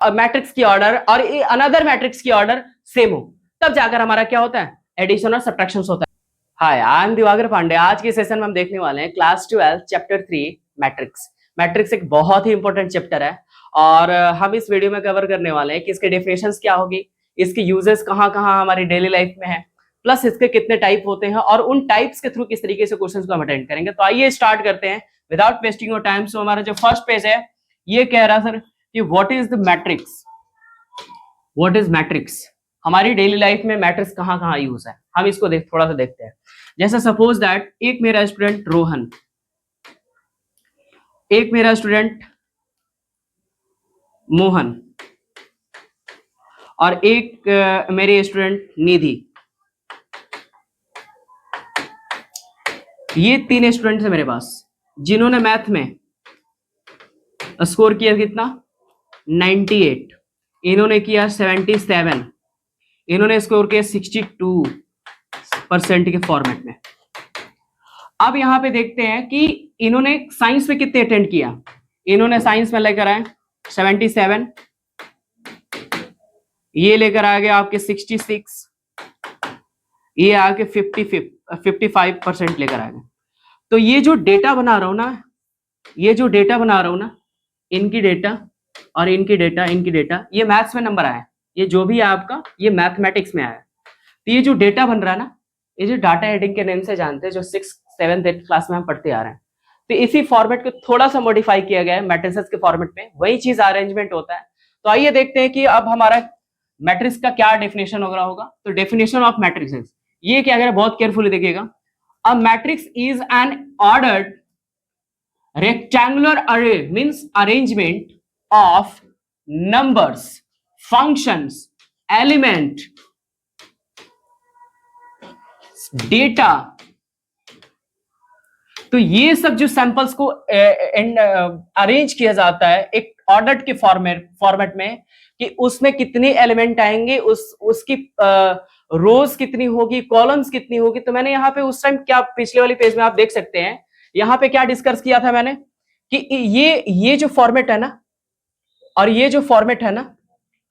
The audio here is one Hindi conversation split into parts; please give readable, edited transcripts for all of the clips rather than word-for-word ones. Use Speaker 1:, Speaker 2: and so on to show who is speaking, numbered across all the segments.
Speaker 1: मैट्रिक्स की ऑर्डर और अनदर मैट्रिक्स की ऑर्डर सेम हो, तब जाकर हमारा क्या होता है, एडिशन और सब्ट्रैक्शन होता है। हाय, आई एम दिवाकर पांडे। आज के सेशन में हम देखने वाले हैं क्लास 12 चैप्टर 3 मैट्रिक्स। मैट्रिक्स एक बहुत ही इंपॉर्टेंट चैप्टर है और हम इस वीडियो में कवर करने वाले हैं कि इसके डेफिनेशंस क्या होगी, इसके यूजेस कहाँ कहाँ हमारी डेली लाइफ में है, प्लस इसके कितने टाइप होते हैं और उन टाइप्स के थ्रू किस तरीके से क्वेश्चंस को हम अटेंड करेंगे। तो आइए स्टार्ट करते हैं विदाउट वेस्टिंग योर टाइम। सो हमारा जो फर्स्ट पेज है ये कह रहा सर कि what is the matrix, what is matrix, हमारी डेली लाइफ में मैट्रिक्स कहाँ कहाँ यूज है, हम इसको थोड़ा सा देखते हैं। जैसे सपोज दैट एक मेरा स्टूडेंट रोहन, एक मेरा स्टूडेंट मोहन और एक मेरे स्टूडेंट निधि, ये तीन स्टूडेंट्स हैं मेरे पास जिन्होंने मैथ में स्कोर किया कितना 98, इन्होंने किया 77, इन्होंने स्कोर किया 62% के फॉर्मेट में। अब यहां पे देखते हैं कि इन्होंने साइंस में कितने अटेंड किया। इन्होंने साइंस में लेकर आए 77, ये लेकर आ गए आपके 66, ये आके 55% लेकर आ गए। तो ये जो डेटा बना रहा हूं ना, ये जो डेटा बना रहा हूं ना, इनकी डेटा और इनकी डेटा, इनकी डेटा, ये मैथ्स में नंबर आया, ये जो भी है आपका ये मैथमेटिक्स में आया। तो ये जो डेटा बन रहा है ना, ये जो डाटा हेडिंग के नेम से जानते हैं, जो 6th 7th 8th क्लास में हम पढ़ते आ रहे हैं। तो इसी फॉर्मेट को थोड़ा सा मॉडिफाई किया गया है मैट्रिसेस के फॉर्मेट में, वही चीज अरेंजमेंट होता है। तो आइए देखते हैं कि अब हमारा मैट्रिक्स का क्या डेफिनेशन हो रहा होगा। तो डेफिनेशन ऑफ मैट्रिक्स ये क्या कह रहा है, बहुत केयरफुली देखिएगा। A matrix is an ordered rectangular array, means arrangement of numbers, functions, element, data। तो ये सब जो सैंपल्स को अरेंज किया जाता है एक ऑर्डर्ड के फॉर्मेट में कि उसमें कितने एलिमेंट आएंगे, उसकी रोज कितनी होगी, कॉलम्स कितनी होगी। तो मैंने यहाँ पे उस टाइम क्या, पिछले वाली पेज में आप देख सकते हैं, यहां पे क्या डिस्कस किया था मैंने कि ये जो फॉर्मेट है ना और ये जो फॉर्मेट है ना,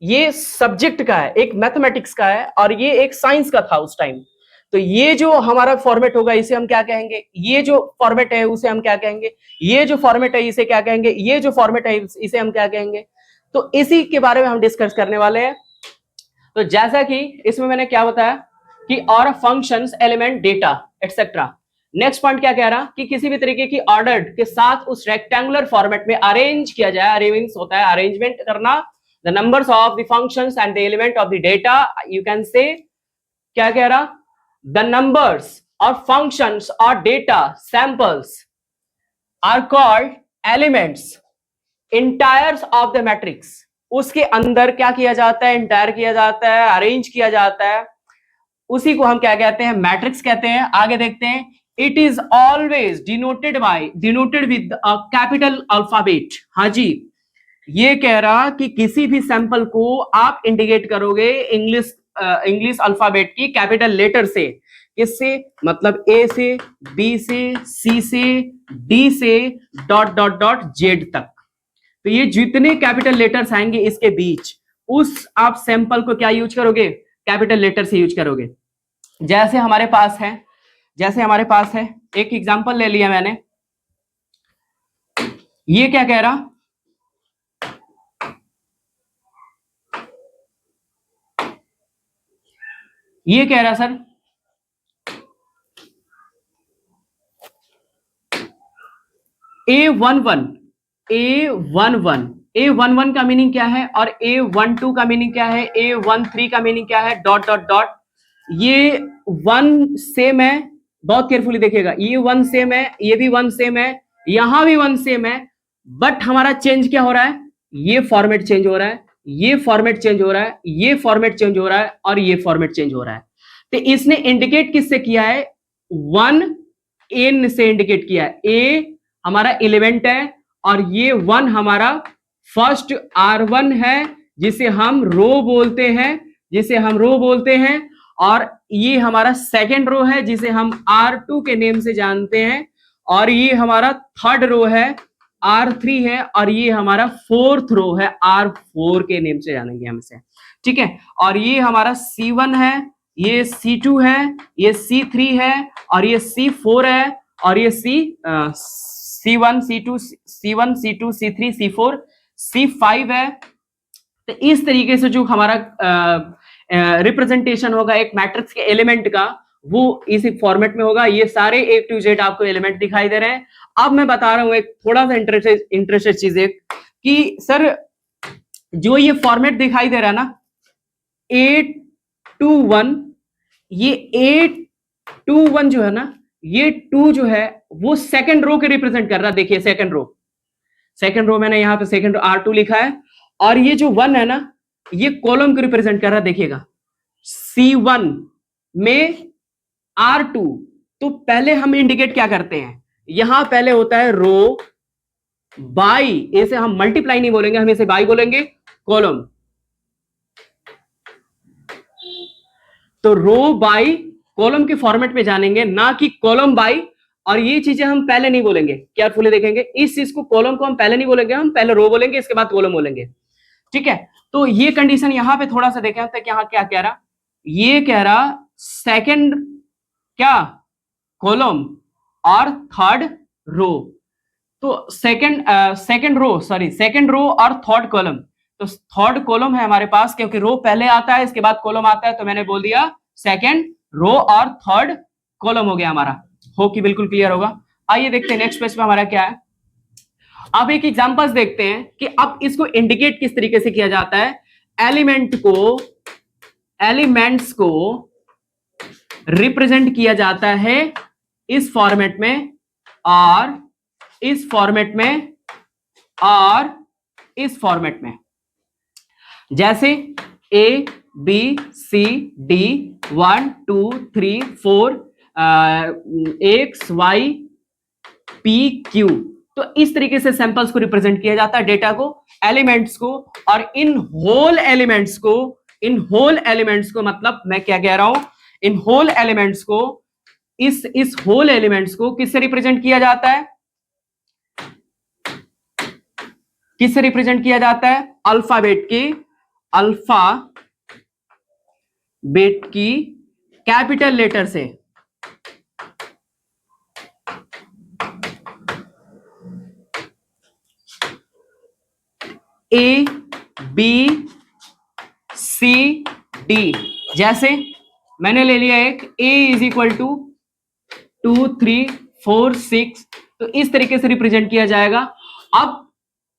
Speaker 1: ये सब्जेक्ट का है, एक मैथमेटिक्स का है और ये एक साइंस का था उस टाइम। तो ये जो हमारा फॉर्मेट होगा इसे हम क्या कहेंगे, ये जो फॉर्मेट है उसे हम क्या कहेंगे, ये जो फॉर्मेट है इसे क्या कहेंगे, ये जो फॉर्मेट है इसे हम क्या कहेंगे। तो इसी के बारे में हम डिस्कस करने वाले हैं। तो जैसा कि इसमें मैंने क्या बताया कि और functions, element, data etcetera. Next point क्या कह रहा कि किसी भी तरीके की ऑर्डर के साथ उस रेक्टेंगुलर फॉर्मेट में अरेंज किया जाए, अरेंज होता है अरेंजमेंट करना, the numbers of the functions and the element of the data. You can say क्या कह रहा, द नंबर्स और फंक्शंस और data samples are called elements entries of the matrix. उसके अंदर क्या किया जाता है, इंटायर किया जाता है, अरेंज किया जाता है, उसी को हम क्या कहते हैं, मैट्रिक्स कहते हैं। आगे देखते हैं, it is always denoted with a capital alphabet. हाँ जी, ये कह रहा कि किसी भी सैंपल को आप इंडिकेट करोगे इंग्लिश अल्फाबेट की कैपिटल लेटर से। किससे, मतलब ए से, बी से, सी से, डी से, डॉट डॉट डॉट जेड तक। तो ये जितने कैपिटल लेटर्स आएंगे इसके बीच, उस आप सैंपल को क्या यूज करोगे, कैपिटल लेटर से यूज करोगे। जैसे हमारे पास है, एक एग्जांपल ले लिया मैंने, ये क्या कह रहा, ये कह रहा सर A11 का मीनिंग क्या है और A12 का मीनिंग क्या है, A13 का मीनिंग क्या है, डॉट डॉट डॉट। ये 1 सेम है, बहुत केयरफुली देखिएगा, ये 1 सेम है, ये भी 1 सेम है, यहां भी 1 सेम है, बट हमारा चेंज क्या हो रहा है, ये फॉर्मेट चेंज हो रहा है, ये फॉर्मेट चेंज हो रहा है, ये फॉर्मेट चेंज हो रहा है और ये फॉर्मेट चेंज हो रहा है। तो इसने इंडिकेट किससे किया है, 1 n से इंडिकेट किया है। A हमारा एलिमेंट है और ये 1 हमारा फर्स्ट R1 है जिसे हम रो बोलते हैं, और ये हमारा सेकेंड रो है जिसे हम R2 के नेम से जानते हैं, और ये हमारा थर्ड रो है R3 है और ये हमारा फोर्थ रो है, R4 के नेम से जानेंगे हम इसे, ठीक है। और ये हमारा C1 है, ये C2 है, ये C3 है और ये C4 है और ये C1 C2 C1 C2 C3 C4 C5 है। तो इस तरीके से जो हमारा रिप्रेजेंटेशन होगा एक मैट्रिक्स के एलिमेंट का, वो इस फॉर्मेट में होगा। ये सारे A to Z आपको एलिमेंट दिखाई दे रहे हैं। अब मैं बता रहा हूं एक थोड़ा सा इंटरेस्टेड चीज एक, कि सर जो ये फॉर्मेट दिखाई दे रहा है ना 821, ये 821 जो है ना, ये 2 जो है वो सेकंड रो के रिप्रेजेंट कर रहा है। देखिए सेकंड रो मैंने यहां पे सेकंड रो R2 लिखा है, और ये जो 1 है ना ये कॉलम को रिप्रेजेंट कर रहा है। देखिएगा C1 में R2, तो पहले हम इंडिकेट क्या करते हैं, यहां पहले होता है रो बाई, इसे हम मल्टीप्लाई नहीं बोलेंगे, हम इसे बाई बोलेंगे, कॉलम। तो रो बाई कॉलम के फॉर्मेट में जानेंगे, ना कि कॉलम बाई। और ये चीजें हम पहले नहीं बोलेंगे, केयरफुली देखेंगे, इस चीज को कॉलम को हम पहले नहीं बोलेंगे, हम पहले रो बोलेंगे इसके बाद कॉलम बोलेंगे, ठीक है। तो ये कंडीशन यहां पे थोड़ा सा देखें तक, यहां क्या कह रहा, ये कह रहा सेकंड क्या कॉलम और थर्ड रो। तो सेकंड रो और थर्ड कॉलम, तो थर्ड कॉलम है हमारे पास, क्योंकि रो पहले आता है इसके बाद कॉलम आता है, तो मैंने बोल दिया सेकंड रो और थर्ड कॉलम हो गया हमारा। हो कि बिल्कुल क्लियर होगा। आइए देखते हैं नेक्स्ट पेज पे हमारा क्या है। अब एक एग्जांपल्स देखते हैं कि अब इसको इंडिकेट किस तरीके से किया जाता है। एलिमेंट्स को रिप्रेजेंट किया जाता है इस फॉर्मेट में और इस फॉर्मेट में और इस फॉर्मेट में, जैसे A B C D 1 2 3 4 X Y P Q। तो इस तरीके से सैंपल्स को रिप्रेजेंट किया जाता है, डेटा को, एलिमेंट्स को। और इन होल एलिमेंट्स को मतलब मैं क्या कह रहा हूं, इन होल एलिमेंट्स को, इस होल एलिमेंट्स को किससे रिप्रेजेंट किया जाता है, किससे रिप्रेजेंट किया जाता है, अल्फाबेट की कैपिटल लेटर से। A B C D, जैसे मैंने ले लिया एक A इज इक्वल टू 2 3 4 6, तो इस तरीके से रिप्रेजेंट किया जाएगा। अब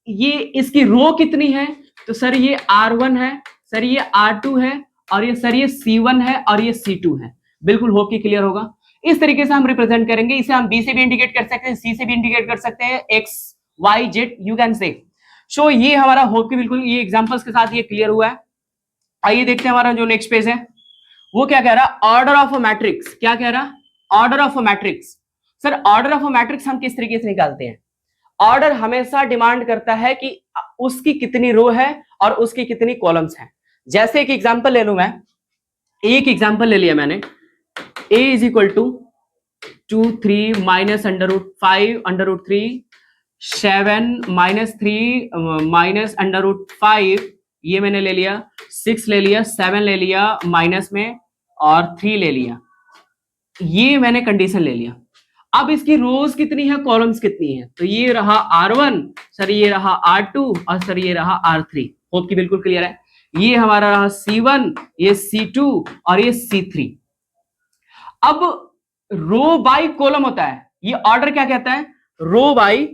Speaker 1: ये इसकी रो कितनी है, तो सर ये R1 है, सर ये R2 है, और ये सर ये C1 है और ये C2 है। बिल्कुल होप कि क्लियर होगा। इस तरीके से हम रिप्रेजेंट करेंगे। इसे हम B से भी इंडिकेट कर सकते हैं, C से भी इंडिकेट कर सकते हैं, X Y Z you can say. So ये हमारा होप कि बिल्कुल ये एग्जांपल्स के साथ ये क्लियर हुआ है। आइए देखते हैं हमारा जो नेक्स्ट पेज है वो क्या कह रहा है, ऑर्डर ऑफ अ मैट्रिक्स। क्या कह रहा, order of a matrix. Sir order of a matrix हम किस तरीके से निकालते हैं, ऑर्डर हमेशा डिमांड करता है कि उसकी कितनी रो है और उसकी कितनी कॉलम्स हैं। जैसे एक एग्जांपल ले लूं मैं, एक एग्जांपल ले लिया मैंने, a is equal to 2 3 minus under root 5 under root 3 7 minus 3 minus under root 5, ये मैंने ले लिया, 6 ले लिया, 7 ले लिया माइनस में और 3 ले लिया, ये मैंने कंडीशन ले लिया। अब इसकी रोज कितनी है, कॉलम्स कितनी है, तो ये रहा R1, सर ये रहा R2 और सर ये रहा R3। होप कि बिल्कुल क्लियर है। ये हमारा रहा C1, ये C2 और ये C3। अब रो बाय कॉलम होता है, ये ऑर्डर क्या कहता है, रो बाय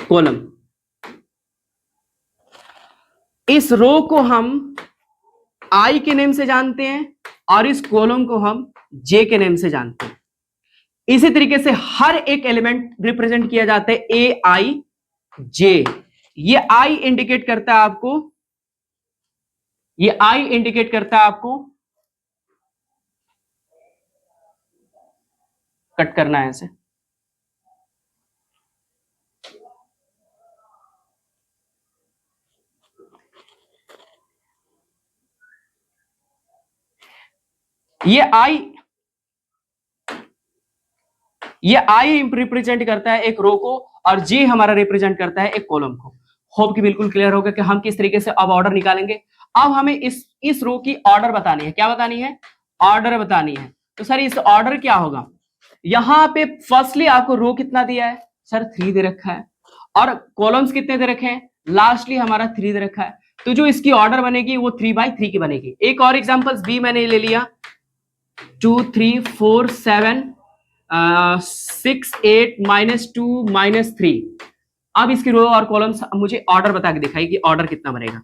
Speaker 1: कॉलम। इस रो को हम I के नेम से जानते हैं और इस कॉलम को हम J के नेम से जानते हैं। इसी तरीके से हर एक एलिमेंट रिप्रेजेंट किया जाता है A I J। ये I इंडिकेट करता है आपको, ये I इंडिकेट करता है आपको, कट करना है ऐसे, ये आई रिप्रेजेंट करता है एक रो को और जी हमारा रिप्रेजेंट करता है एक कॉलम को। होप कि बिल्कुल क्लियर होगा कि हम किस तरीके से अब ऑर्डर निकालेंगे। अब हमें इस रो की ऑर्डर बतानी है। क्या बतानी है? ऑर्डर बतानी है। तो सर इस ऑर्डर क्या होगा? यहां पे फर्स्टली आपको रो कितना दिया है सर? 3 दे रखा है और कॉलम्स कितने दे रखे हैं? लास्टली हमारा 3 दे रखा है। तो जो इसकी ऑर्डर बनेगी वो 3/3 की बनेगी। एक और एग्जांपल्स बी मैंने ले लिया, 2 3 4 7 6 8 -2 -3। अब इसकी रो और कॉलम्स मुझे ऑर्डर बता के दिखाई कि ऑर्डर कितना बनेगा।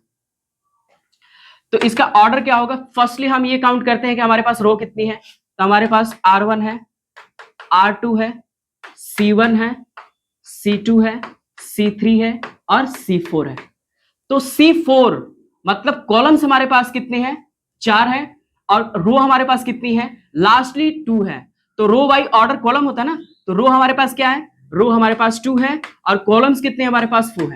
Speaker 1: तो इसका ऑर्डर क्या होगा? फर्स्टली हम ये काउंट करते हैं कि हमारे पास रो कितनी है। तो हमारे पास R1 है, R2 है, C1 है, C2 है, C3 है और C4 है। तो C4 मतलब कॉलम्स हमारे पास कितने हैं? 4 है और रो हमारे पास कितनी है? लास्टली 2 है। तो रो बाई ऑर्डर कॉलम होता है ना, तो रो हमारे पास क्या है? रो हमारे पास 2 है और कॉलम्स कितने हमारे पास 4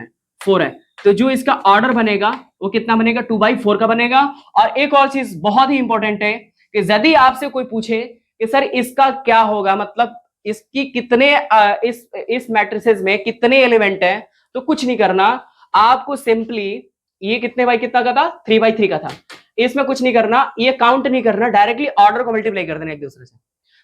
Speaker 1: है। तो जो इसका ऑर्डर बनेगा वो कितना बनेगा? 2/4 का बनेगा। और एक और चीज बहुत ही इंपॉर्टेंट है कि यदि आपसे कोई पूछे कि सर इसका क्या होगा, मतलब इसकी कितने इस मैट्रिसेस में कितने एलिमेंट है, तो कुछ नहीं करना, आपको सिंपली ये कितने बाई कितना का था? 3/3 का था। इसमें कुछ नहीं करना, ये काउंट नहीं करना, डायरेक्टली ऑर्डर को मल्टीप्लाई कर देना एक दूसरे से।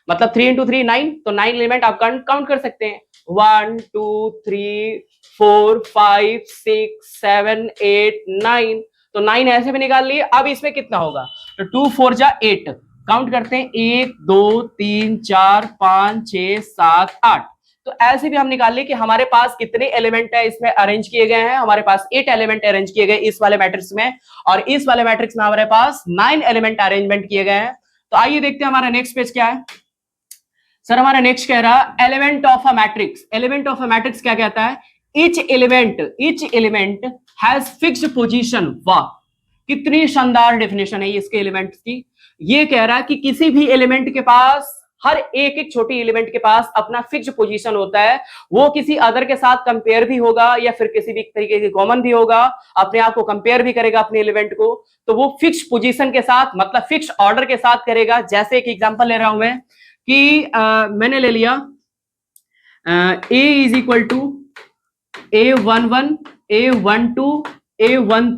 Speaker 1: मतलब 3 × 3 9, तो 9 एलिमेंट आप काउंट कर सकते हैं। 1 2 3 4 5 6 7 8 9, तो 9 ऐसे भी निकाल लिए। अब इसमें कितना होगा? तो 2 4 जा 8, काउंट करते हैं 1 2 3 4 5 6 7 8। तो ऐसे भी हम निकाल लिए कि हमारे पास कितने एलिमेंट है इसमें अरेंज किए गए हैं। हमारे पास 8 एलिमेंट अरेंज किए गए इस वाले मैट्रिक्स में, और इस वाले मैट्रिक्स में हमारे पास 9 एलिमेंट अरेंजमेंट किए गए हैं। तो आइए देखते हैं हमारा नेक्स्ट पेज क्या है। सर हमारा नेक्स्ट कह रहा element of a matrix. Element of a matrix क्या कहता है? Each element has fixed position. वाह, कितनी शानदार डेफिनेशन है इसके एलिमेंट्स की। ये कह रहा है कि किसी भी एलिमेंट के पास, हर एक एक छोटी एलिमेंट के पास अपना फिक्स्ड पोजीशन होता है। वो किसी अदर के साथ कंपेयर भी होगा या फिर किसी भी तरीके की कॉमन भी होगा, अपने आप को कंपेयर भी करेगा अपने एलिमेंट को। तो वो फिक्स्ड पोजीशन के साथ, मतलब फिक्स्ड ऑर्डर के साथ करेगा। जैसे एक एग्जांपल ले रहा हूं मैं कि मैंने ले लिया A is equal to A11 A12 A21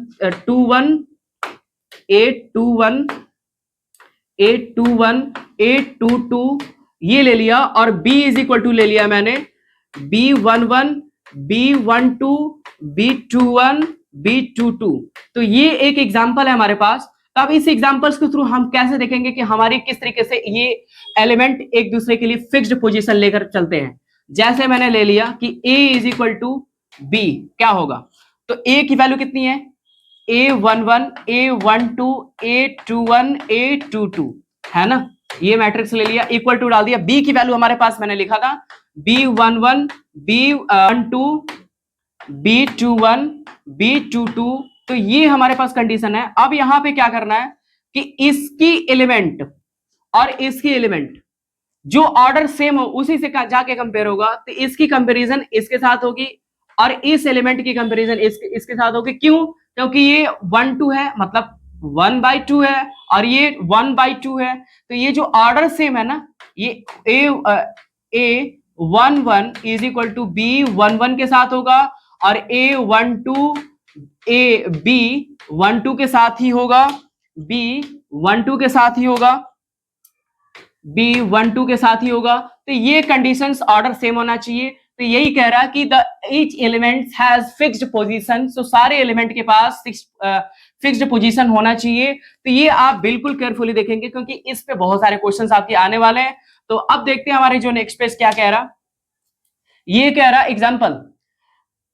Speaker 1: A21 A21 A22 ये ले लिया, और B इज इक्वल टू ले लिया मैंने B11 B12 B21 B22। तो ये एक एग्जांपल है हमारे पास। तो अब इस एग्जांपल्स के थ्रू हम कैसे देखेंगे कि हमारी किस तरीके से ये एलिमेंट एक दूसरे के लिए फिक्स्ड पोजीशन लेकर चलते हैं। जैसे मैंने ले लिया कि A is equal to B, क्या होगा? तो A की वैल्यू कितनी है? A11 A12 A21 A22 है ना। ये मैट्रिक्स ले लिया, इक्वल टू डाल दिया। B की वैल्यू हमारे पास मैंने लिखा था B11 B12 B21 B22। तो ये हमारे पास कंडीशन है। अब यहां पे क्या करना है कि इसकी एलिमेंट और इसकी एलिमेंट जो ऑर्डर सेम हो उसी से जाके कंपेयर होगा। तो इसकी कंपैरिजन इसके साथ होगी और इस एलिमेंट की कंपैरिजन इसके साथ होगी। क्यों? क्योंकि ये 1 2 है, मतलब 1/2 है, और ये 1/2 है। तो ये जो ऑर्डर सेम है ना, ये A11 is equal to B11 के साथ होगा, और A12 B12 के साथ ही होगा, B12 के साथ ही होगा, B12 के साथ ही होगा। तो ये कंडीशंस ऑर्डर सेम होना चाहिए। तो यही कह रहा है कि the each element has fixed position. तो सारे एलिमेंट के पास फिक्स्ड पोजीशन होना चाहिए। तो ये आप बिल्कुल केयरफुली देखेंगे क्योंकि इस पे बहुत सारे क्वेश्चंस आपके आने वाले हैं। तो अब देखते हैं हमारे जो नेक्स्ट पेज क्या कह रहा। ये कह रहा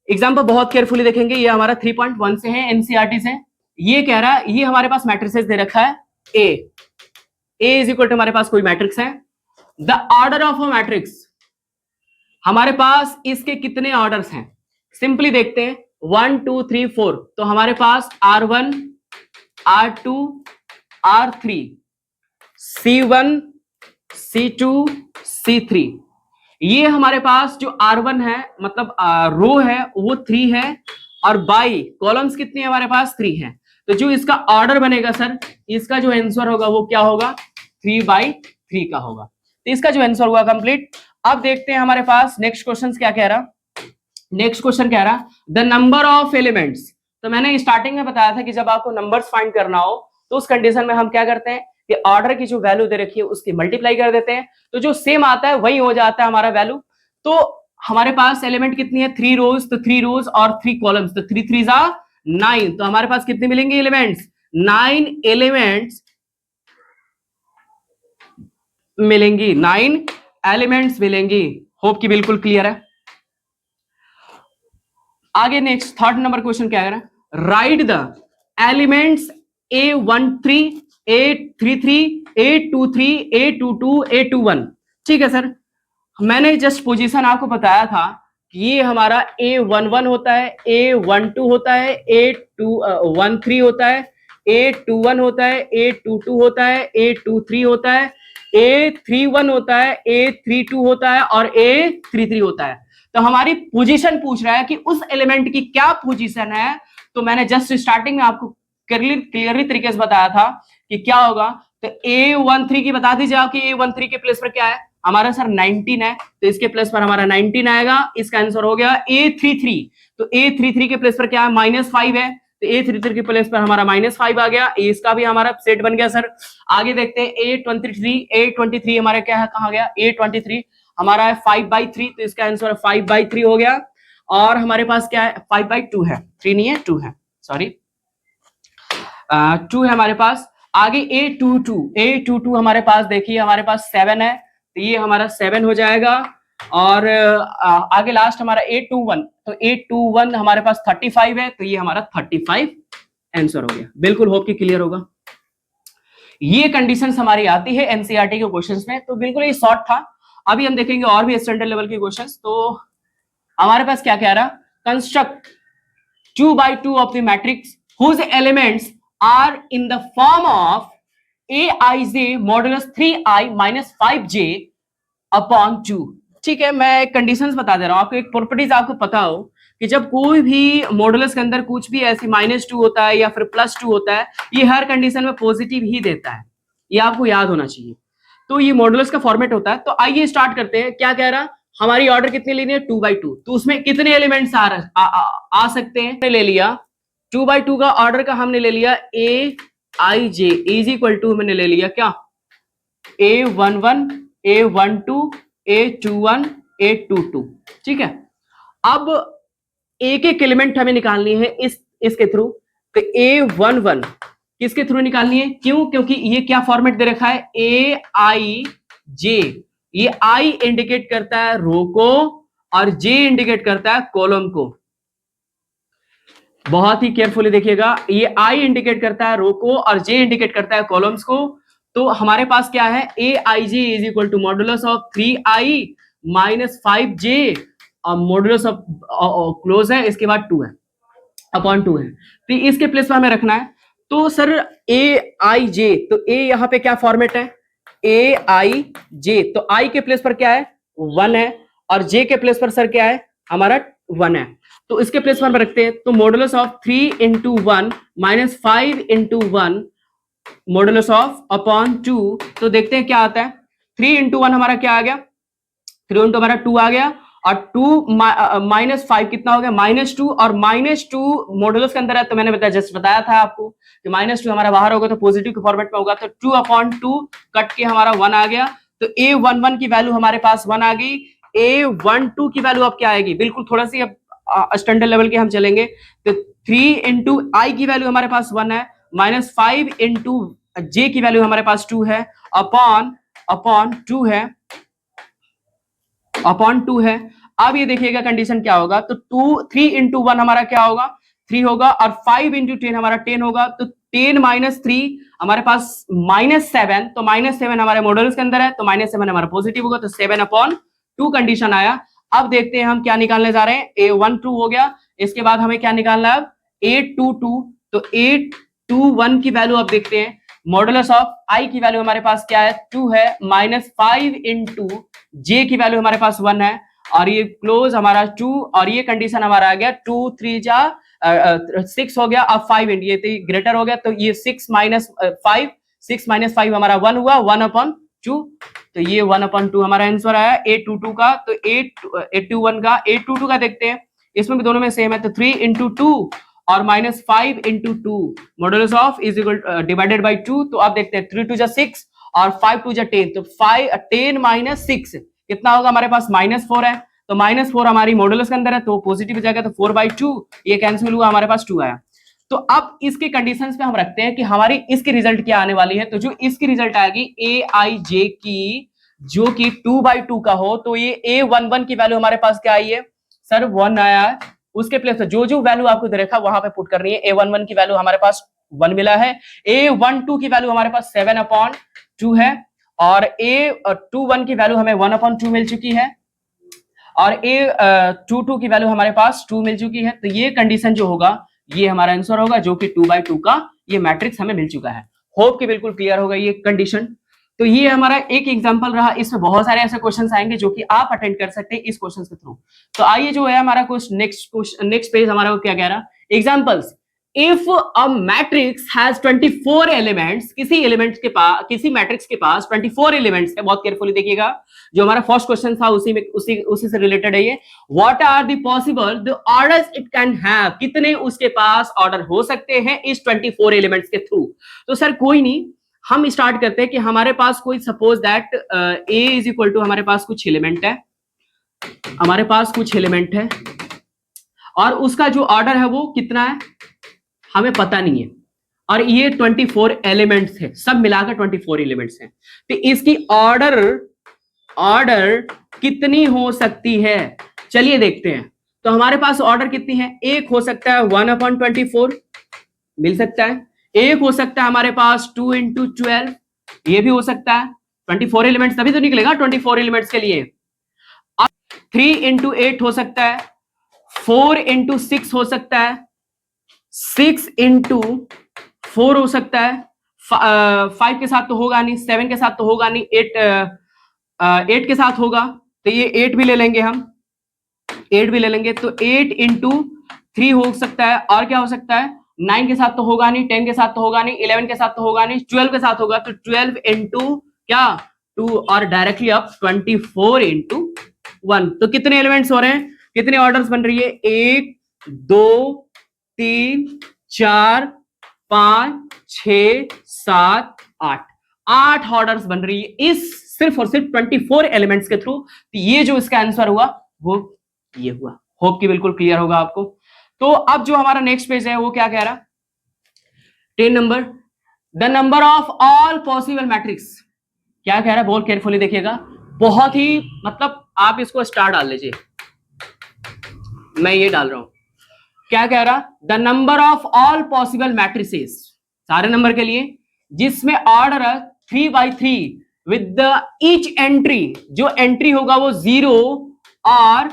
Speaker 1: एग्जाम्पल बहुत केयरफुली देखेंगे। ये हमारा 3.1 से है, एनसीईआरटी से। ये कह रहा है, ये हमारे पास मैट्रिसेस दे रखा है A इज इक्वल टू हमारे पास कोई मैट्रिक्स है। The order of a matrix, हमारे पास इसके कितने ऑर्डर्स हैं? सिंपली देखते हैं 1 2 3 4। तो हमारे पास R1 R2 R3 C1 C2 C3। ये हमारे पास जो R1 है, मतलब रो है, वो 3 है, और बाई कॉलम्स कितनी है हमारे पास? 3 है। तो जो इसका ऑर्डर बनेगा सर, इसका जो आंसर होगा वो क्या होगा? 3/3 का होगा। तो इसका जो आंसर हुआ कंप्लीट। अब देखते हैं हमारे पास नेक्स्ट क्वेश्चन क्या कह रहा। नेक्स्ट क्वेश्चन कह रहा द नंबर ऑफ एलिमेंट्स। तो मैंने स्टार्टिंग में बताया था कि जब आपको नंबर्स फाइंड करना हो तो उस कंडीशन में हम क्या करते हैं कि ऑर्डर की जो वैल्यू दे रखी है उसकी मल्टीप्लाई कर देते हैं, तो जो सेम आता है वही हो जाता है हमारा वैल्यू। तो हमारे पास एलिमेंट कितनी है 3 रोज, तो 3 रोज और 3 कॉलम्स, तो 3 3 जा 9। तो हमारे पास कितने मिलेंगे एलिमेंट्स, 9 एलिमेंट्स मिलेंगी, 9 एलिमेंट्स मिलेंगी। होप कि बिल्कुल क्लियर है। आगे नेक्स्ट थर्ड नंबर क्वेश्चन क्या है, right the elements A13 A33 A23 A22 A21। ठीक है सर, मैंने जस्ट पोजीशन आपको बताया था कि ये हमारा A11 होता है, A12 होता है, A13 होता है, A21 होता है, A22 होता है, A23 होता है, A31 होता है, A32 होता है और A33 होता है। तो हमारी पोजीशन पूछ रहा है कि उस एलिमेंट की क्या पोजीशन है। तो मैंने जस्ट स्टार्टिंग में आपको क्लियरली तरीके से बताया था कि क्या होगा। तो A13 की बता दीजिए आप कि A13 के प्लेस पर क्या है, हमारा सर 19 है, तो इसके प्लेस पर हमारा 19 आएगा। इसका आंसर हो गया A33। तो A33 के प्लेस पर क्या है, -5 है, तो A33 के प्लेस पर हमारा -5 आ गया। इसका भी हमारा सेट बन गया सर। आगे देखते हैं A23 हमारा क्या है, कहां गया, A23 हमारा है 5/3, तो इसका आंसर 5/3 हो गया। और हमारे पास क्या है, 5/2 है, 3 नहीं है 2 है, सॉरी 2 है हमारे पास। आगे A22 हमारे पास देखिए हमारे पास 7 है, तो ये हमारा 7 हो जाएगा। और आगे लास्ट हमारा A21, तो A21 हमारे पास 35 है, तो ये हमारा 35 आंसर हो गया। बिल्कुल होप कि क्लियर होगा। ये कंडीशंस हमारी आती है एनसीईआरटी के क्वेश्चंस में, तो बिल्कुल ये शॉर्ट था। अभी हम देखेंगे और भी स्टैंडर्ड लेवल के क्वेश्चंस। तो हमारे पास क्या कह रहा, construct 2/2 of the matrix whose elements are in the form of aij modulus 3i minus 5j upon 2। ठीक है, मैं कंडीशंस बता दे रहा हूं आपको, एक प्रॉपर्टीज आपको पता हो कि जब कोई भी मॉडुलस के अंदर कुछ भी ऐसी -2 होता है या फिर +2 होता है, ये हर कंडीशन में पॉजिटिव ही देता है, ये आपको याद होना चाहिए। तो ये मॉडुलस का फॉर्मेट होता है। तो आइए स्टार्ट करते हैं। क्या कह रहा, हमारी ऑर्डर कितनी लेनी है 2/2, तो उसमें कितने एलिमेंट्स आ सकते हैं, ले लिया 2/2 का ऑर्डर का हमने ले लिया aij इज इक्वल टू, मैंने ले लिया क्या A11 A12 A21 A22। ठीक है, अब एक एक एलिमेंट हमें निकालनी है इसके थ्रू। तो A11 किसके थ्रू निकालनी है, क्यों, क्योंकि ये क्या फॉर्मेट दे रखा है aij, ये I इंडिकेट करता है रो को और J इंडिकेट करता है कॉलम को। बहुत ही केयरफुली देखिएगा, ये I इंडिकेट करता है रो को और J इंडिकेट करता है कॉलम्स को। तो हमारे पास क्या है, aij is equal to modulus of 3i minus 5j और मॉडुलस ऑफ क्लोज है, इसके बाद 2 है अपॉन 2 है, तो इसके प्लेस पर हमें रखना है। तो सर aij, तो a यहां पे क्या फॉर्मेट है aij, तो i के प्लेस पर क्या है 1 है और j के प्लेस पर सर क्या है हमारा 1 है, तो इसके प्लेस पर हम रखते हैं। तो modulus of 3 × 1 minus 5 × 1 modulus of upon 2, तो देखते हैं क्या आता है। 3 × 1 हमारा क्या आ गया, 3 × हमारा 2 आ गया और 2 माइनस 5 कितना हो गया -2, और -2 मॉडुलस के अंदर है, तो मैंने बताया था आपको कि -2 हमारा बाहर होगा तो पॉजिटिव के फॉर्मेट में होगा, तो 2/2 कट के हमारा 1 आ गया। तो A11 की वैल्यू हमारे पास 1 आ गई। A12 की वैल्यू अब क्या आएगी, बिल्कुल थोड़ा सी अब स्टैंडर्ड लेवल के हम चलेंगे। तो 3 × i की वैल्यू हमारे पास 1 है, -5 × j की वैल्यू हमारे पास 2 है, अपॉन 2 है, अपॉन 2 है। अब ये देखिएगा कंडीशन क्या होगा, तो 3 × 1 हमारा क्या होगा 3 होगा और 5 × 10 हमारा 10 होगा, तो 10 - 3 हमारे पास -7, तो -7 हमारे मॉडुलस के अंदर है, तो -7 हमारा पॉजिटिव होगा, तो 7/2 कंडीशन आया। अब देखते हैं हम क्या निकालने जा रहे हैं, A12 हो गया, इसके बाद हमें क्या निकालना है A22, तो A21 की वैल्यू अब देखते हैं। मॉडुलस ऑफ i की वैल्यू हमारे पास क्या है 2 है, -5 × j की वैल्यू हमारे पास 1 है और ये क्लोज हमारा 2, और ये कंडीशन हमारा आ गया 2 3 जा 6 हो गया, अब 5 ये तो ग्रेटर हो गया, तो ये 6 - 5 हमारा 1 हुआ, 1/2 2, तो ये 1/2 हमारा आंसर आया 822 का। तो 821 का 822 का देखते हैं, इसमें भी दोनों में सेम है, तो 3 into 2 और -5 into 2 modulus of is equal divided by 2। तो आप देखते हैं 3 2 6 और 5 2 10, तो 10 - 6 कितना होगा हमारे पास -4 है, तो -4 हमारी मॉडुलस के अंदर है, तो पॉजिटिव हो जाएगा, तो 4/2 ये कैंसिल हुआ, हमारे पास 2 आया। तो अब इसके कंडीशंस पे हम रखते हैं कि हमारी इसकी रिजल्ट क्या आने वाली है। तो जो इसकी रिजल्ट आएगी aij की, जो कि 2/2 का हो, तो ये a11 की वैल्यू हमारे पास क्या आई है सर 1 आया है। उसके प्लेस पे जो जो वैल्यू आपको दे रखा है वहां पे पुट करनी है। a11 की वैल्यू हमारे पास 1 मिला है, a12 की वैल्यू हमारे पास 7/2 है, और a21 की वैल्यू हमें 1/2 मिल चुकी है, और a22 की वैल्यू हमारे पास 2 मिल चुकी है। तो ये कंडीशन जो होगा ये हमारा आंसर होगा, जो कि 2/2 का ये मैट्रिक्स हमें मिल चुका है। होप कि बिल्कुल क्लियर होगा ये कंडीशन। तो ये हमारा एक एग्जांपल रहा, इसमें बहुत सारे ऐसे क्वेश्चंस आएंगे जो कि आप अटेंड कर सकते हैं इस क्वेश्चंस के थ्रू। तो आइए जो है हमारा नेक्स्ट पेज हमारा क्या कह रहा, examples. If a matrix has 24 elements, किसी एलिमेंट्स के पास, किसी मैट्रिक्स के पास 24 एलिमेंट्स है, बहुत केयरफुली देखिएगा, जो हमारा फर्स्ट क्वेश्चन था उसी में उसी से रिलेटेड है ये। What are the possible the orders it can have, कितने उसके पास ऑर्डर हो सकते हैं इस 24 एलिमेंट्स के थ्रू। तो सर कोई नहीं, हम स्टार्ट करते हैं कि हमारे पास कोई suppose that A is equal to, हमारे पास कुछ एलिमेंट है, हमारे पास कुछ एलिमेंट है, और उसका जो ऑर्डर है वो कितना है हमें पता नहीं है, और ये 24 एलिमेंट्स है, सब मिलाकर 24 एलिमेंट्स हैं। तो इसकी ऑर्डर कितनी हो सकती है, चलिए देखते हैं। तो हमारे पास ऑर्डर कितनी है, एक हो सकता है 1/24 मिल सकता है, एक हो सकता है हमारे पास 2 into 12, ये भी हो सकता है। 24 एलिमेंट्स तभी तो निकलेगा 24 एलिमेंट्स के लिए। 3 into 8 हो सकता है, 4 into 6 हो सकता है, 6 into 4 हो सकता है, 5 के साथ तो होगा नहीं, 7 के साथ तो होगा नहीं, 8 के साथ होगा, तो ये 8 भी ले लेंगे हम, 8 भी ले लेंगे, तो 8 into 3 हो सकता है, और क्या हो सकता है 9 के साथ तो होगा नहीं, 10 के साथ तो होगा नहीं, 11 के साथ तो होगा नहीं, 12 के साथ होगा, तो 12 into क्या 2, और डायरेक्टली अब 24 into 1। तो कितने एलिमेंट्स हो रहे हैं, कितने ऑर्डर्स बन रही है, 1 2 3 4 5 6 7 8 ऑर्डर्स बन रही है इस सिर्फ और सिर्फ 24 एलिमेंट्स के थ्रू। तो ये जो इसका आंसर हुआ वो ये हुआ। होप कि बिल्कुल क्लियर होगा आपको। तो अब जो हमारा नेक्स्ट पेज है वो क्या कह रहा, 10 number, the number of all possible matrix. क्या कह रहा है, बहुत केयरफुली देखिएगा, बहुत ही मतलब आप इसको स्टार डाल लीजिए, मैं ये डाल रहा हूं। क्या कह रहा, the number of all possible matrices, सारे नंबर के लिए जिसमें order 3/3 with the each entry, जो एंट्री होगा वो 0 और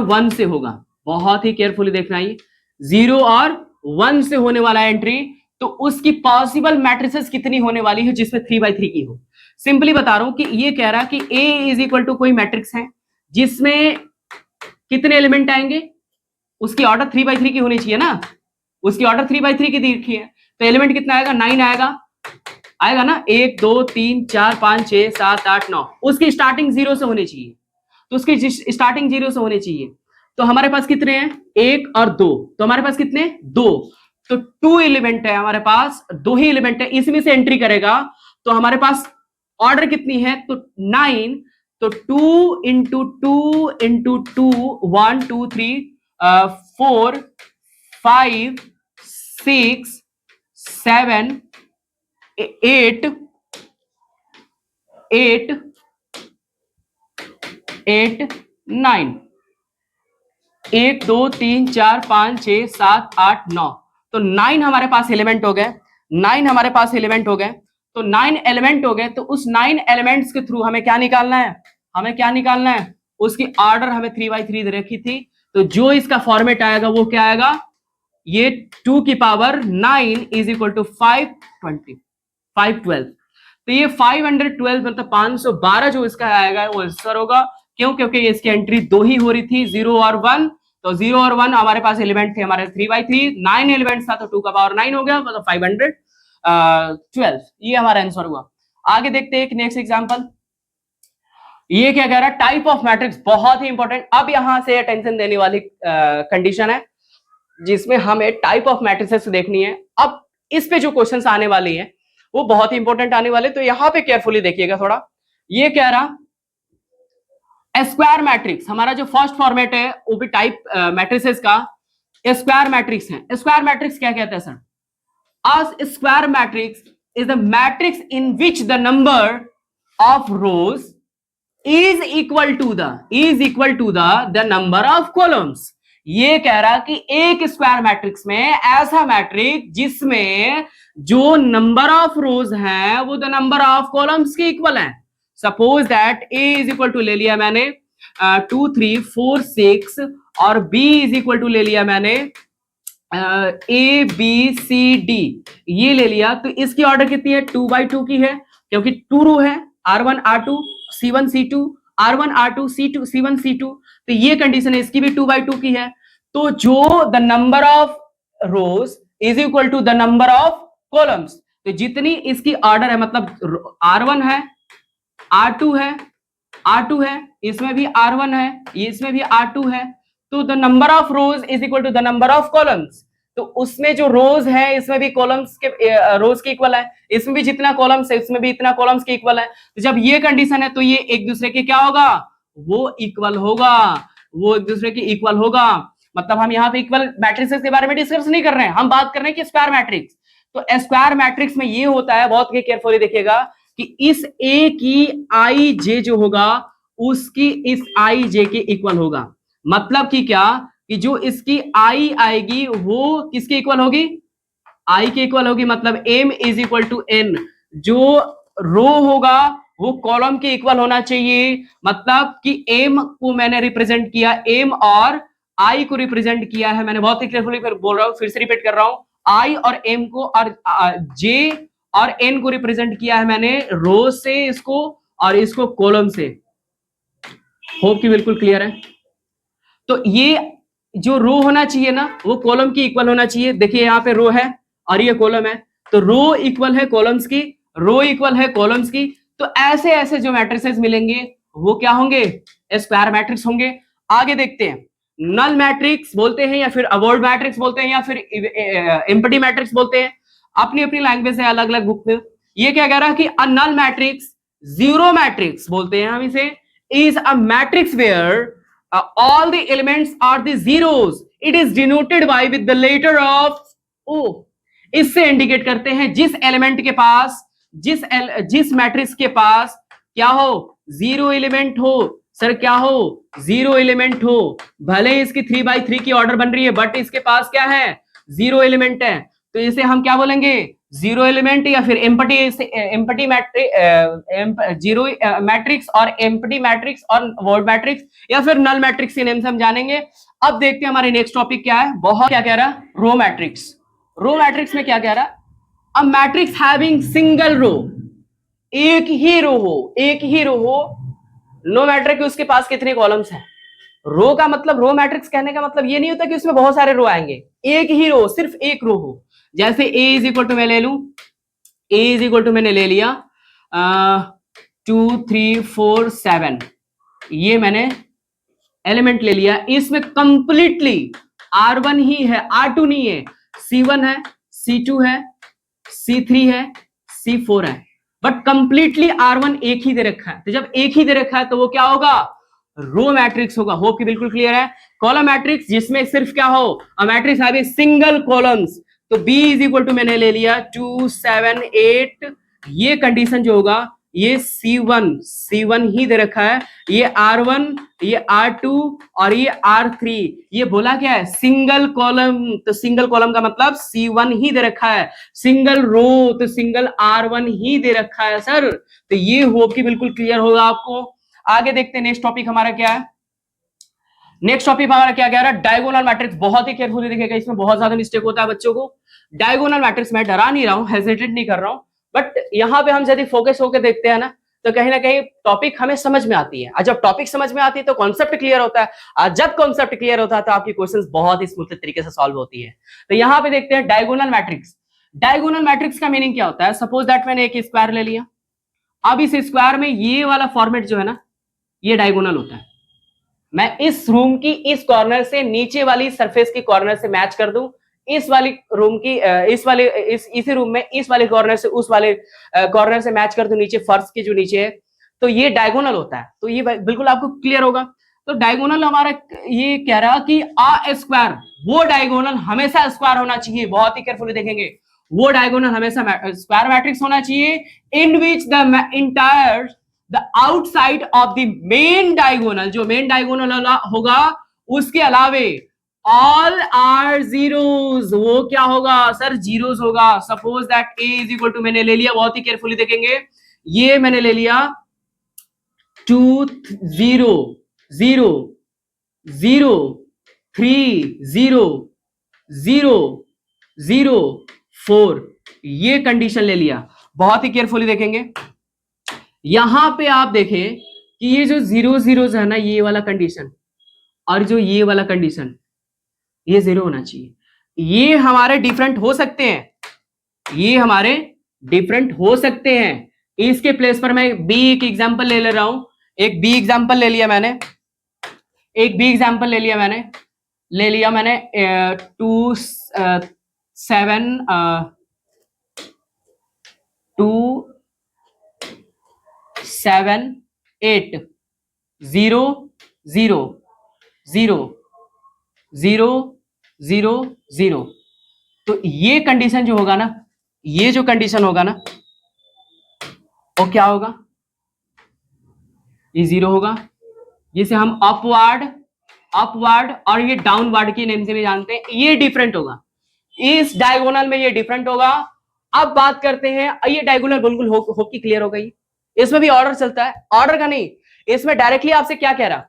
Speaker 1: 1 से होगा। बहुत ही केयरफुली देखना, ये 0 और 1 से होने वाला एंट्री, तो उसकी पॉसिबल मैट्रिसेस कितनी होने वाली है जिसमें 3/3 की हो। सिंपली बता रहा हूं कि ये कह रहा कि A इज इक्वल टू कोई मैट्रिक्स है जिसमें कितने एलिमेंट आएंगे, उसकी ऑर्डर 3/3 की होनी चाहिए ना, उसकी ऑर्डर 3/3 की देखी है, तो एलिमेंट कितना आएगा 9 आएगा ना, 1 2 3 4 5 6 7 8 9, उसकी स्टार्टिंग 0 से होनी चाहिए, तो उसकी स्टार्टिंग 0 से होनी चाहिए। तो हमारे पास कितने हैं 1 और 2, तो हमारे पास कितने 2, तो 2 एलिमेंट है हमारे पास, 2 ही एलिमेंट है, इसमें से एंट्री करेगा, तो हमारे पास ऑर्डर कितनी है, तो 9, तो 2 into 2 into 2 1 2 3 4 5 6 7 8 8 8 9, 1 2 3 4 5 6 7 8 9, तो 9 हमारे पास एलिमेंट हो गए, 9 हमारे पास एलिमेंट हो गए, तो 9 एलिमेंट हो गए, तो उस 9 एलिमेंट्स के थ्रू हमें क्या निकालना है, हमें क्या निकालना है, उसकी ऑर्डर हमें 3/3 दे रखी थी, तो जो इसका फॉर्मेट आएगा वो क्या आएगा, ये 2 की पावर 9 इज इक्वल टू 512, तो ये 512 मतलब 512 जो इसका आएगा वो आंसर होगा। क्यों, क्योंकि इसकी एंट्री 2 ही हो रही थी, 0 और 1, तो 0 और 1 हमारे पास एलिमेंट थे हमारे 3/3, 9 एलिमेंट था तो 2 का पावर 9 हो गया, मतलब 512, ये हमारा आंसर हुआ। आगे देखते हैं एक नेक्स्ट एग्जांपल। ये क्या कह रहा है, टाइप ऑफ मैट्रिक्स, बहुत ही इंपॉर्टेंट। अब यहां से अटेंशन देने वाली कंडीशन है जिसमें हमें टाइप ऑफ मैट्रिसेस देखनी है। अब इस पे जो क्वेश्चंस आने वाली हैं वो बहुत ही इंपॉर्टेंट आने वाले, तो यहां पे केयरफुली देखिएगा थोड़ा। ये कह रहा स्क्वायर मैट्रिक्स, हमारा जो फर्स्ट फॉर्मेट है वो भी टाइप मैट्रिसेस का स्क्वायर मैट्रिक्स है। स्क्वायर मैट्रिक्स क्या कहते हैं sir? A square matrix is a matrix in which the number of rows is equal to the number of columns। ये कह रहा कि एक स्क्वायर मैट्रिक्स में ऐसा मैट्रिक्स जिसमें जो नंबर ऑफ रोज हैं वो द नंबर ऑफ कॉलम्स के इक्वल है। Suppose that A is equal to ले लिया मैंने 2 3 4 6 और B इज इक्वल टू ले लिया मैंने ए बी सी डी, ये ले लिया। तो इसकी ऑर्डर कितनी है? 2/2 की है, क्योंकि 2 रो है, R1 R2 C1 C2 R1 R2 C2 C1 C2। तो ये कंडीशन है, इसकी भी 2/2 की है। तो जो the number of rows is equal to the number of columns, तो जितनी इसकी ऑर्डर है, मतलब R1 है, R2 है, R2 है, इसमें भी R1 है, इसमें भी R2 है, तो the number of rows is equal to the number of columns. तो उसमें जो रोज है इसमें भी कॉलम्स के रोज के इक्वल है, इसमें भी जितना कॉलम्स है इसमें भी इतना कॉलम्स के इक्वल है। तो जब ये कंडीशन है तो ये एक दूसरे के क्या होगा? वो इक्वल होगा, वो एक दूसरे के इक्वल होगा। मतलब हम यहाँ पे इक्वल मैट्रिसेस के बारे में डिस्कस नहीं कर रहे हैं, हम बात कर रहे हैं कि स्क्वायर मैट्रिक्स। तो स्क्वायर मैट्रिक्स में ये होता है, बहुत केयरफुली देखिएगा, कि इस ए की आई जे जो होगा उसकी इस आई जे के इक्वल होगा। मतलब कि क्या, कि जो इसकी आई आएगी वो किसके इक्वल होगी? आई के इक्वल होगी। मतलब m is equal to n, जो रो होगा वो कॉलम के इक्वल होना चाहिए। मतलब कि m को मैंने रिप्रेजेंट किया, m और i को रिप्रेजेंट किया है मैंने, बहुत ही केयरफुली फिर बोल रहा हूं, फिर से रिपीट कर रहा हूं, i और m को और j और n को रिप्रेजेंट किया है मैंने रो से इसको, और इसको कॉलम से। होप कि बिल्कुल क्लियर है। तो ये जो रो होना चाहिए ना वो कॉलम की इक्वल होना चाहिए। देखिए यहाँ पे रो है और ये कॉलम है, तो रो इक्वल है कॉलम्स की, रो इक्वल है कॉलम्स की। तो ऐसे ऐसे जो मैट्रिसेस मिलेंगे वो क्या होंगे? स्क्वायर मैट्रिक्स होंगे। आगे देखते हैं, नल मैट्रिक्स बोलते हैं या फिर अवॉइड मैट्रिक्स बोलते हैं या फिर एम्प्टी मैट्रिक्स बोलते हैं, अपनी अपनी लैंग्वेज से अलग अलग बुक में। ये क्या कह रहा है कि a null matrix, zero matrix बोलते हैं हम इसे, is a matrix where all the elements are the zeros, it is denoted by with the letter of O। इससे इंडिकेट करते हैं जिस एलिमेंट के पास, जिस मैट्रिक्स के पास क्या हो? जीरो एलिमेंट हो। सर क्या हो? जीरो एलिमेंट हो। भले इसकी 3/3 की ऑर्डर बन रही है बट इसके पास क्या है? जीरो एलिमेंट है। तो इसे हम क्या बोलेंगे? जीरो एलिमेंट या फिर एम्प्टी मैट्रिक्स, जीरो मैट्रिक्स और एम्प्टी मैट्रिक्स और वर्ड मैट्रिक्स या फिर नल मैट्रिक्स के नेम से हम जानेंगे। अब देखते हैं हमारे नेक्स्ट टॉपिक क्या है। बहुत क्या कह रहा है? Row matrix. रो मैट्रिक्स में क्या कह रहा है? A matrix having single row, एक ही रो हो, एक ही रो हो, नो मैटर कि उसके पास कितने कॉलम्स हैं। रो का मतलब, रो मैट्रिक्स कहने का मतलब ये नहीं होता कि उसमें बहुत सारे रो आएंगे, एक ही रो, सिर्फ एक रो हो। जैसे a इज इक्वल टू मैं ले लू, a इज इक्वल टू मैंने ले लिया 2 3 4 7, ये मैंने एलिमेंट ले लिया। इसमें कंप्लीटली R1 ही है, R2 नहीं है, C1 है, C2 है, C3 है, C4 है, बट कंप्लीटली R1 एक ही दे रखा है। तो जब एक ही दे रखा है तो वो क्या होगा? रो मैट्रिक्स होगा। होप कि बिल्कुल क्लियर है। कॉलम मैट्रिक्स जिसमें सिर्फ क्या हो? अ मैट्रिक्स हैविंग सिंगल कॉलम्स। तो B इज इक्वल टू मैंने ले लिया 2 7 8, ये कंडीशन जो होगा ये C1 ही दे रखा है, ये R1, ये R2 और ये R3। ये बोला क्या है? Single column. तो सिंगल कॉलम का मतलब C1 ही दे रखा है, सिंगल रो तो सिंगल R1 ही दे रखा है सर। तो ये होप कि बिल्कुल क्लियर होगा आपको। आगे देखते हैं नेक्स्ट टॉपिक हमारा क्या है। नेक्स्ट टॉपिक हमारा क्या कह रहा है? Diagonal matrix. बहुत ही केयरफुली देखिएगा, इसमें बहुत ज्यादा मिस्टेक होता है बच्चों को। डायगोनल मैट्रिक्स मैं डरा नहीं रहा हूं, हेजिटेट नहीं कर रहा हूं, बट यहां पे हम यदि फोकस होकर देखते हैं ना तो कहीं ना कहीं टॉपिक हमें समझ में आती है। और जब टॉपिक समझ में आती है तो कॉन्सेप्ट क्लियर होता है, और जब कॉन्सेप्ट क्लियर होता है तो आपकी क्वेश्चंस बहुत ही स्मूथ तरीके से सॉल्व होती है। तो यहां पे देखते हैं डायगोनल मैट्रिक्स। डायगोनल मैट्रिक्स का मीनिंग क्या होता है? सपोज दैट मैंने एक स्क्वायर ले लिया, अब इस स्क्वायर में ये वाला फॉर्मेट जो है ना, ये डायगोनल होता है। मैं इस रूम की इस कॉर्नर से नीचे वाली सरफेस की कॉर्नर से मैच कर दूं, इस वाली रूम की इस वाले इसी रूम में इस वाले कॉर्नर से उस वाले कॉर्नर से मैच कर दूं, नीचे फर्श की जो नीचे है, तो ये डायगोनल होता है। तो ये बिल्कुल आपको क्लियर होगा। तो डायगोनल हमारा ये कह रहा कि आ स्क्वायर, वो डायगोनल हमेशा स्क्वायर होना चाहिए, बहुत ही केयरफुली देखेंगे, वो डायगोनल हमेशा स्क्वायर मैट्रिक्स होना चाहिए in which the entire the outside of the main diagonal, जो मेन डायगोनल होगा उसके अलावे ऑल आर जीरोस, वो क्या होगा सर, जीरोस होगा। Suppose that A is equal to, मैंने ले लिया, बहुत ही केयरफुली देखेंगे, ये मैंने ले लिया 2 0 0 0 3 0 0 0 4, ये कंडीशन ले लिया। बहुत ही केयरफुली देखेंगे, यहां पे आप देखें कि ये जो 0 0 है ना, ये वाला कंडीशन और जो ये वाला कंडीशन, ये 0 होना चाहिए। ये हमारे डिफरेंट हो सकते हैं, ये हमारे डिफरेंट हो सकते हैं। इसके प्लेस पर मैं बी एक एग्जांपल ले रहा हूं, एक बी एग्जांपल ले लिया मैंने, एक बी एग्जांपल ले लिया मैंने 2 7 2 7 8 0 0 0 0 0 0। तो ये कंडीशन जो होगा ना, ये जो कंडीशन होगा ना, वो क्या होगा, ये 0 होगा, जिसे हम अपवर्ड और ये डाउनवर्ड के नेम से भी जानते हैं, ये डिफरेंट होगा, इस डायगोनल में ये डिफरेंट होगा। अब बात करते हैं, ये डायगोनल बिल्कुल होप की क्लियर हो गई। इसमें भी ऑर्डर चलता है, ऑर्डर का नहीं, इसमें डायरेक्टली आपसे क्या कह रहा,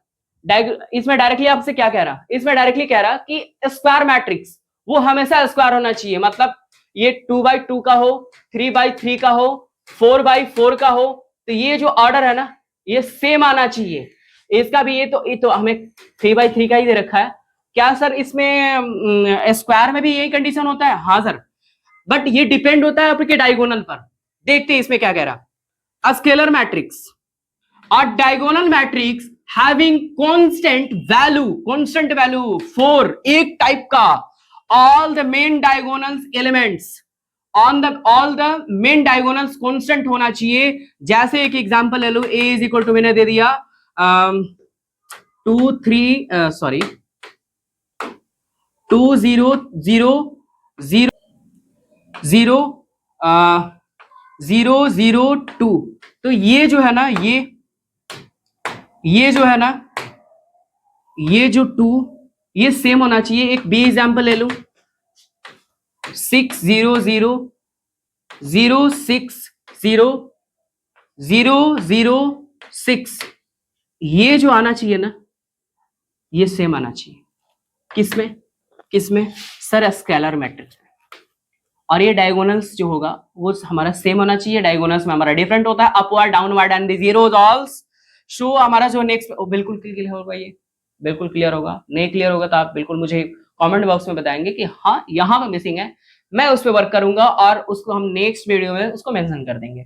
Speaker 1: इसमें डायरेक्टली आपसे क्या कह रहा, इसमें डायरेक्टली कह रहा कि स्क्वायर मैट्रिक्स वो हमेशा स्क्वायर होना चाहिए, मतलब ये 2x2 का हो, 3x3 का हो, 4x4 का हो, तो ये जो ऑर्डर है ना, ये सेम आना चाहिए। इसका भी ये तो हमें 3x3 का ही दे रखा है। क्या सर इसमें स्क्वायर में भी यही कंडीशन होता है? हाँ सर, बट ये डिपेंड होता है आपके डायगोनल पर। देखते हैं इसमें क्या कह रहा, अ स्केलर मैट्रिक्स और diagonal matrix having constant value 4, एक टाइप का, all the main diagonals elements all the main diagonals constant होना चाहिए। जैसे एक एग्जांपल ले लो, a इज इक्वल टू मैंने दे दिया 2 3 सॉरी 2 0 0 0 0 0 0 2। तो ये जो है ना, ये जो है ना, ये जो 2, ये सेम होना चाहिए। एक बी एग्जांपल ले लू, 6 0 0 0 6 0 0 0 6, ये जो आना चाहिए ना, ये सेम आना चाहिए। किसमें सर, स्केलर मैट्रिक्स। और ये डायगोनल्स जो होगा वो हमारा सेम होना चाहिए, डायगोनल्स में हमारा डिफरेंट होता है, upward downward and the zeros also. हमारा जो नेक्स्ट बिल्कुल क्लियर होगा, ये बिल्कुल क्लियर होगा। नहीं क्लियर होगा तो आप बिल्कुल मुझे कमेंट बॉक्स में बताएंगे कि हाँ यहाँ पे मिसिंग है, मैं उस पर वर्क करूंगा और उसको हम नेक्स्ट वीडियो में उसको मेंशन कर देंगे।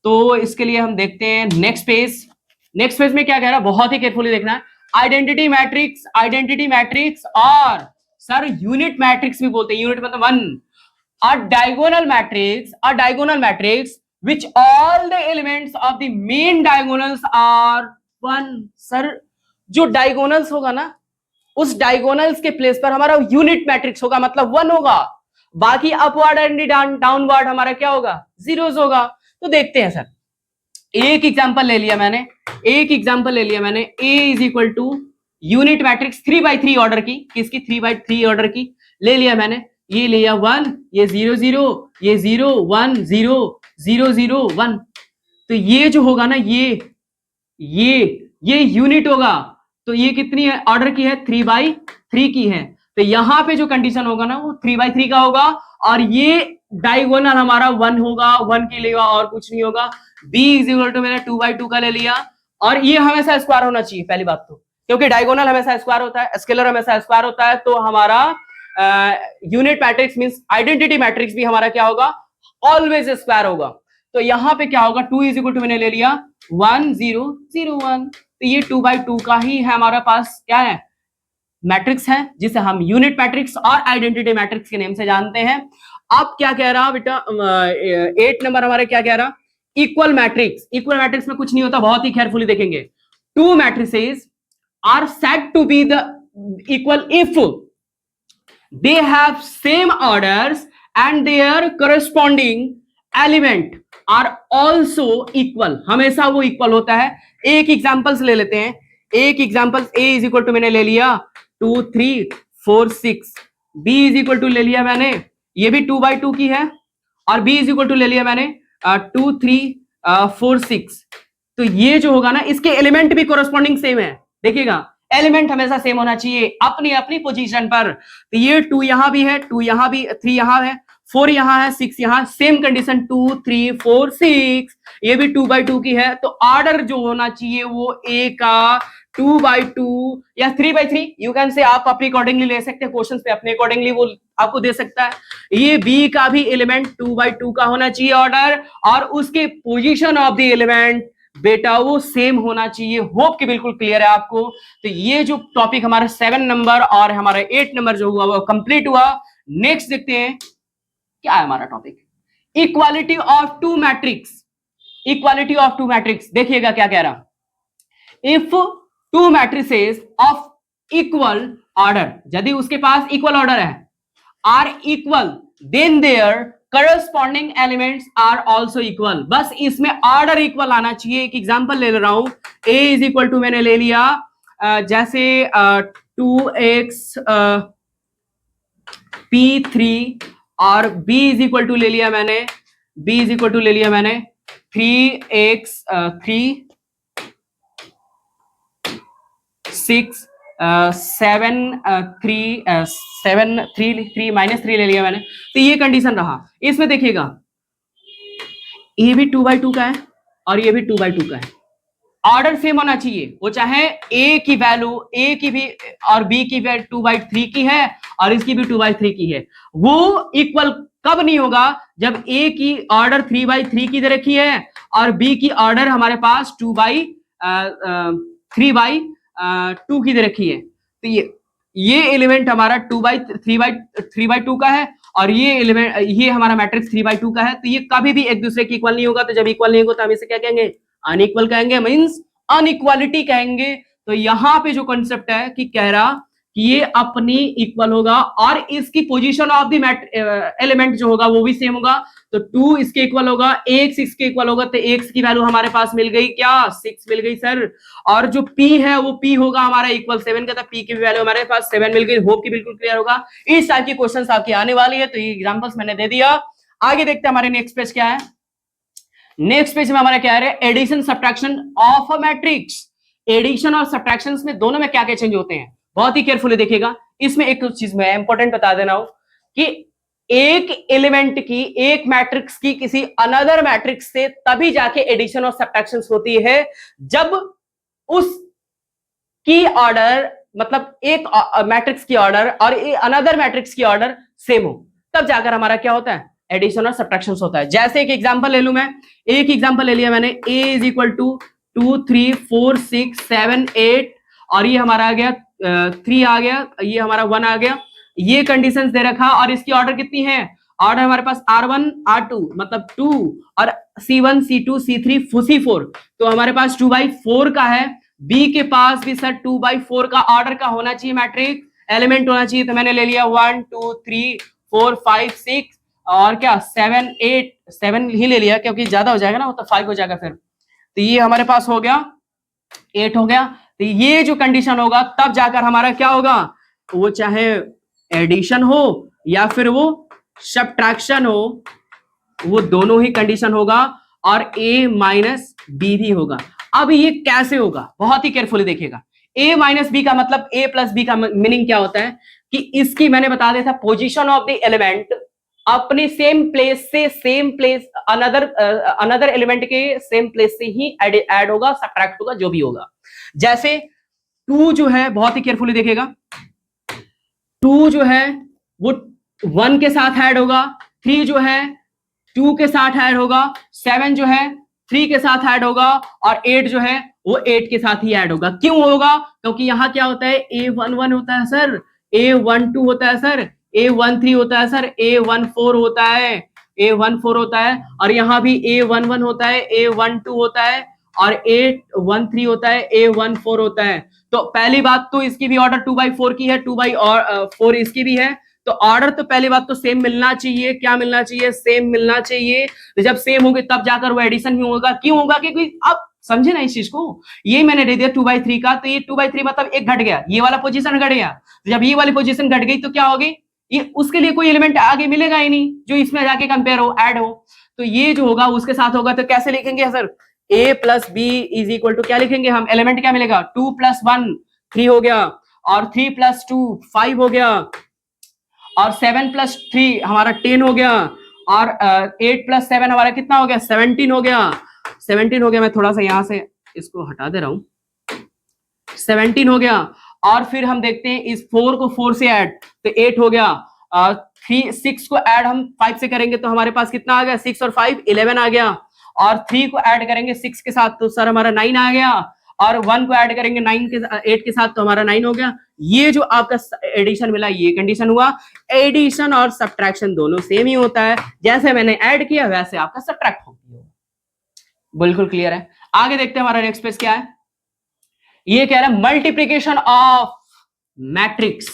Speaker 1: तो इसके लिए हम देखते हैं नेक्स्ट पेज। नेक्स्ट पेज में क्या कह रहा है, बहुत ही केयरफुली देखना है। आइडेंटिटी मैट्रिक्स और सर यूनिट मैट्रिक्स भी बोलते हैं, यूनिट मतलब 1। A diagonal matrix which all the elements of the main diagonals are 1। Sir जो डायगोनल्स होगा ना, उस डायगोनल्स के प्लेस पर हमारा यूनिट मैट्रिक्स होगा, मतलब 1 होगा। बाकी अपवर्ड एंड डाउनवर्ड हमारा क्या होगा, जीरोस होगा। तो देखते हैं सर, एक एग्जांपल ले लिया मैंने, a is equal to unit matrix 3x3 order की, किसकी 3x3 ऑर्डर की ले लिया मैंने। ये लिया 1, ये 0 0, ये 0 1 0 0 0 1। तो ये जो होगा ना, ये यूनिट होगा। तो ये कितनी है ऑर्डर की है, 3x3 की है। तो यहां पे जो कंडीशन होगा ना, वो 3x3 का होगा। और ये डायगोनल हमारा 1 होगा, 1 के लिए और कुछ नहीं होगा। b इज इक्वल टू मैंने 2x2 का ले लिया। और ये हमेशा स्क्वायर होना चाहिए, पहली बात तो, क्योंकि डायगोनल हमेशा स्क्वायर होता है, स्केलर हमेशा स्क्वायर होता है। तो हमारा unit matrix means identity matrix भी हमारा क्या होगा, ऑलवेज स्क्वायर होगा। तो यहां पे क्या होगा, 2 इज इक्वल टू मैंने ले लिया 1 0 0 1, तो ये 2/2 का ही है हमारे पास, क्या है, मैट्रिक्स है, जिसे हम यूनिट मैट्रिक्स और आइडेंटिटी मैट्रिक्स के नेम से जानते हैं। अब क्या कह रहा बेटा, 8 नंबर हमारे क्या कह रहा, इक्वल मैट्रिक्स। इक्वल मैट्रिक्स में कुछ नहीं होता, बहुत ही केयरफुली देखेंगे। Two matrices are said to be the equal if they have same orders and their corresponding element are also equal. हमेशा वो इक्वल होता है। एक एग्जांपल्स ले लेते हैं। एक example, A is equal to मैंने ले लिया 2 3 4 6, बी इज इक्वल टू ले लिया मैंने, ये भी 2/2 की है, और बी इज इक्वल टू ले लिया मैंने 2 3 4 6। तो ये जो होगा ना, इसके एलिमेंट भी कोरस्पॉन्डिंग सेम है। देखिएगा, एलिमेंट हमेशा सेम होना चाहिए अपनी अपनी पोजीशन पर। तो ये 2 यहां भी है, 2 यहां भी, 3 यहां है, 4 यहां है, 6 यहां, सेम कंडीशन 2 3 4 6, ये भी 2/2 की है। तो ऑर्डर जो होना चाहिए वो ए का 2/2 या 3/3, यू कैन से, आप अपने अकॉर्डिंगली ले सकते हैं, क्वेश्चन पे अपने अकॉर्डिंगली वो आपको दे सकता है। ये बी का भी एलिमेंट 2/2 का होना चाहिए ऑर्डर, और उसके पोजीशन ऑफ द एलिमेंट बेटा वो सेम होना चाहिए। होप कि बिल्कुल क्लियर है आपको। तो ये जो टॉपिक हमारा 7 नंबर और हमारा 8 नंबर जो हुआ वो कंप्लीट हुआ। नेक्स्ट देखते हैं क्या है हमारा topic, equality of two matrix. Equality of two matrix, देखिएगा क्या कह रहा, if two matrices of equal order, यदि उसके पास इक्वल ऑर्डर है, are equal, then their corresponding elements are also equal. बस इसमें ऑर्डर इक्वल आना चाहिए। एक एग्जांपल ले रहा हूं, ए इज इक्वल टू मैंने ले लिया जैसे 2x p3, और b इज इक्वल टू ले लिया मैंने, b इज इक्वल टू ले लिया मैंने 3x 3 6 7 3 7 3 3 -3 ले लिया मैंने। तो ये कंडीशन रहा। इसमें देखिएगा, ये भी 2/2 का है और ये भी 2/2 का है। ऑर्डर सेम होना चाहिए, वो चाहे ए की वैल्यू, ए की भी और बी की वैल्यू 2/3 की है और इसकी भी 2/3 की है। वो इक्वल कब नहीं होगा, जब ए की ऑर्डर 3/3 की दे रखी है और बी की ऑर्डर हमारे पास 3/2 की दे रखी है। तो ये एलिमेंट हमारा 3/2 का है और ये एलिमेंट, ये हमारा मैट्रिक्स 3/2 का है। तो ये कभी भी एक दूसरे की इक्वल नहीं होगा। तो जब इक्वल नहीं होगा तो हम इसे क्या कहेंगे, अनइक्वल कहेंगे, मींस अनइक्वालिटी कहेंगे। तो यहां पे जो कॉन्सेप्ट है कि कह रहा कि ये अपनी इक्वल होगा और इसकी पोजीशन ऑफ द एलिमेंट जो होगा वो भी सेम होगा। तो 2 इसके इक्वल होगा, x इसके इक्वल होगा। तो x की वैल्यू हमारे पास मिल गई, क्या 6 मिल गई सर। और जो p है वो p होगा हमारा इक्वल 7 का, था p की वैल्यू हमारे पास 7 मिल गई। होप कि बिल्कुल क्लियर होगा। इस टाइप की क्वेश्चंस आपकी आने वाली है। तो ये एग्जांपल्स मैंने दे दिया। आगे देखते हैं हमारे नेक्स्ट पेज क्या है। नेक्स्ट पेज में हमारा क्या है, addition subtraction of a matrix. Addition और सब्ट्रैक्शन में दोनों में क्या क्या चेंज होते हैं, बहुत ही केयरफुली देखिएगा। इसमें एक चीज मैं इंपॉर्टेंट बता देना हूं कि एक एलिमेंट की, एक मैट्रिक्स की किसी अनदर मैट्रिक्स से तभी जाके एडिशन और सब्ट्रैक्शन होती है जब उस की ऑर्डर, मतलब एक मैट्रिक्स की ऑर्डर और अनदर मैट्रिक्स की ऑर्डर सेम हो, तब जाकर हमारा क्या होता है, एडिशन और सब्ट्रैक्शन होता है। जैसे एक एग्जांपल ले लूं मैं, एक एग्जांपल ले लिया मैंने, a इज इक्वल टू 2 3 4 6 7 8 और ये हमारा आ गया 3 आ गया, ये हमारा 1 आ गया। ये कंडीशंस दे रखा और इसकी ऑर्डर कितनी है, ऑर्डर हमारे पास R1 R2 मतलब 2 और C1 C2 C3 C4। तो हमारे पास 2/4 का है। बी के पास भी सर 2/4 का ऑर्डर का होना चाहिए, मैट्रिक्स एलिमेंट होना चाहिए। तो मैंने ले लिया 1 2 3 4 5 6 और क्या 7 8, 7 ही ले लिया क्योंकि ज्यादा हो जाएगा ना, वो तो 5 हो जाएगा फिर। तो ये हमारे पास हो गया 8 हो गया। तो ये जो कंडीशन होगा तब जाकर हमारा क्या होगा, वो चाहे एडिशन हो या फिर वो सब्ट्रैक्शन हो, वो दोनों ही कंडीशन होगा और a माइनस बी भी होगा। अब ये कैसे होगा, बहुत ही केयरफुली देखिएगा। a माइनस बी का मतलब a प्लस बी का मीनिंग क्या होता है कि इसकी मैंने बता दिया था, पोजीशन ऑफ द एलिमेंट अपने सेम प्लेस से सेम प्लेस अनदर एलिमेंट के सेम प्लेस से ही ऐड होगा, सब्ट्रैक्ट होगा, जो भी होगा। जैसे 2 जो है, बहुत ही केयरफुली देखिएगा, 2 जो है वो 1 के साथ ऐड होगा, 3 जो है 2 के साथ ऐड होगा, 7 जो है 3 के साथ ऐड होगा, और 8 जो है वो 8 के साथ ही ऐड होगा। क्यों होगा? क्योंकि यहाँ क्या होता है, A11 होता है सर, A12 होता है सर, A13 होता है सर, A14 होता है, A14 होता है, और यहाँ भी A11 होता है, A12 होता है, और A13 होता है, A14 होता है। तो पहली बात तो इसकी भी ऑर्डर 2/4 की है, 2/4 इसकी भी है, तो ऑर्डर तो पहली बात तो सेम मिलना चाहिए। क्या मिलना चाहिए? सेम मिलना चाहिए। तो जब सेम होंगे तब जाकर वो एडिशन ही होगा। क्यों होगा? क्योंकि आप समझे ना इस चीज को, ये मैंने दे दिया 2/3 का, तो ये 2/3 मतलब एक घट गया, ये वाला पोजीशन घट गया। तो जब ये वाली पोजीशन घट गई तो क्या होगी, ये उसके लिए कोई एलिमेंट आगे मिलेगा ही नहीं जो इसमें जाके कंपेयर हो, ऐड हो। तो ये जो होगा उसके साथ होगा। तो कैसे लिखेंगे sir? a plus B is equal to क्या लिखेंगे हम? एलिमेंट क्या मिलेगा? 2 + 1 3 हो गया, और 3 + 2 5 हो गया, और 7 + 3 हमारा 10 हो गया, और 8 + 7 हमारा कितना हो गया? 17 हो गया। 17 हो गया। मैं थोड़ा सा यहां से इसको हटा दे रहा हूं। 17 हो गया। और फिर हम देखते हैं इस 4 को 4 से ऐड, तो 8 हो गया। 6 को ऐड हम 5 से करेंगे तो हमारे पास कितना आ गया? 6 और 5 11 आ गया। और 3 को ऐड करेंगे 6 के साथ तो सर हमारा 9 आ गया। और 1 को ऐड करेंगे 8 के साथ तो हमारा 9 हो गया। ये जो आपका एडिशन मिला ये कंडीशन हुआ। एडिशन और सब्ट्रैक्शन दोनों सेम ही होता है, जैसे मैंने ऐड किया वैसे आपका सब्ट्रैक्ट होगा। बिल्कुल क्लियर है। आगे देखते हैं हमारा नेक्स्ट पेज क्या है। ये कह रहा है मल्टीप्लीकेशन ऑफ मैट्रिक्स।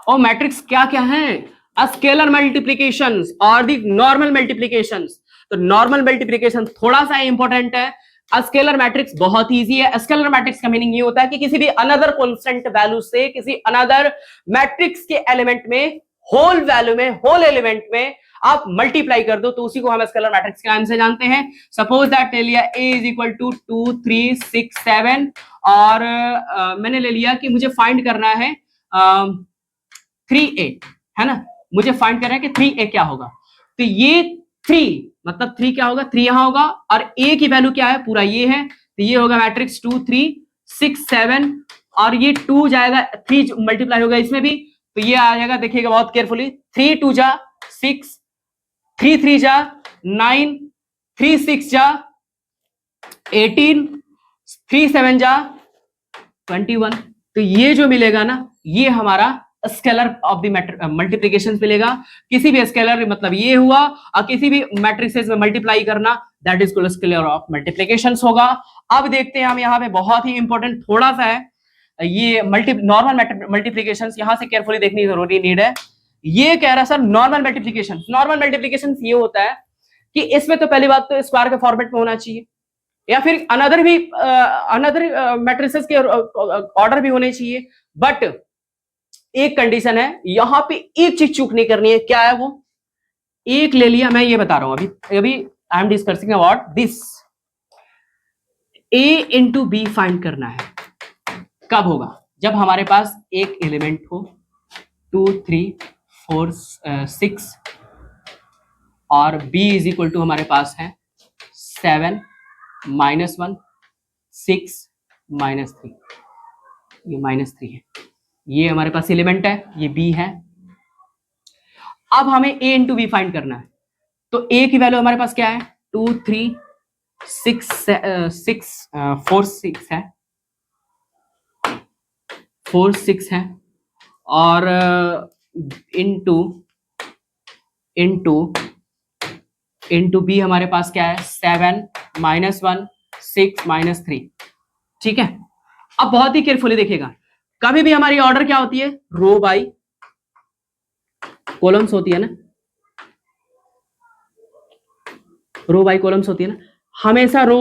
Speaker 1: और मैट्रिक्स क्या क्या है? स्केलर मल्टीप्लीकेशंस और दी नॉर्मल मल्टीप्लीकेशंस। तो नॉर्मल मल्टीप्लीकेशन थोड़ा सा इंपॉर्टेंट है, स्केलर मैट्रिक्स बहुत इजी है। स्केलर मैट्रिक्स का मीनिंग ये होता है कि किसी भी अनदर कांस्टेंट वैल्यू से किसी अनदर मैट्रिक्स के एलिमेंट में, होल वैल्यू में, होल एलिमेंट में आप मल्टीप्लाई कर दो तो उसी को हम स्केलर मैट्रिक्स के नाम से जानते हैं। सपोज दैट ले लिया a इज इक्वल टू 2 3 6 7, और मैंने ले लिया कि मुझे फाइंड करना है 3a, है ना। मुझे फाइंड करना है कि 3a क्या होगा। तो ये 3 मतलब 3 क्या होगा? 3 यहां होगा, और a की वैल्यू क्या है? पूरा ये है, तो ये होगा मैट्रिक्स 2 3 6 7, और ये 2 जाएगा, 3 मल्टीप्लाई होगा इसमें भी, तो ये आ जाएगा। देखिएगा बहुत केयरफुली, 3 2 जा 6, 3 3 जा 9, 3 6 जा 18, 3 7 जा 21। तो ये जो मिलेगा ना, ये हमारा स्केलर ऑफ द मल्टीप्लिकेशन मिलेगा। किसी भी स्केलर मतलब ये हुआ, और किसी भी मैट्रिसेस में मल्टीप्लाई करना, that is called scalar of multiplication होगा। अब देखते हैं हम यहाँ पे बहुत ही इंपॉर्टेंट थोड़ा सा है, ये नॉर्मल मल्टीप्लिकेशन यहां से केयरफुली देखनी जरूरी नीड है। ये कह रहा है sir normal multiplication. Normal multiplication ये होता है कि इसमें तो पहली बात तो स्क्वायर के फॉर्मेट में होना चाहिए, या फिर अनदर मैट्रिसेस के ऑर्डर भी होने चाहिए। बट एक कंडीशन है, यहां पे एक चीज चूक नहीं करनी है। क्या है वो? एक ले लिया, मैं ये बता रहा हूं अभी I am discussing about this. a into B find करना है। कब होगा? जब हमारे पास एक एलिमेंट हो 2 3 4 6, और b इज इक्वल टू हमारे पास है 7 -1 6 -3, ये -3 है, ये हमारे पास एलिमेंट है, ये b है। अब हमें a इंटू बी फाइंड करना है, तो a की वैल्यू हमारे पास क्या है? 2 3 6 4 6 है, 4 6 है, और इंटू बी हमारे पास क्या है? 7 -1 6 -3। ठीक है। अब बहुत ही केयरफुली देखिएगा, कभी भी हमारी ऑर्डर क्या होती है? रो बाई कॉलम्स होती है ना, रो बाई कॉलम्स होती है ना, हमेशा रो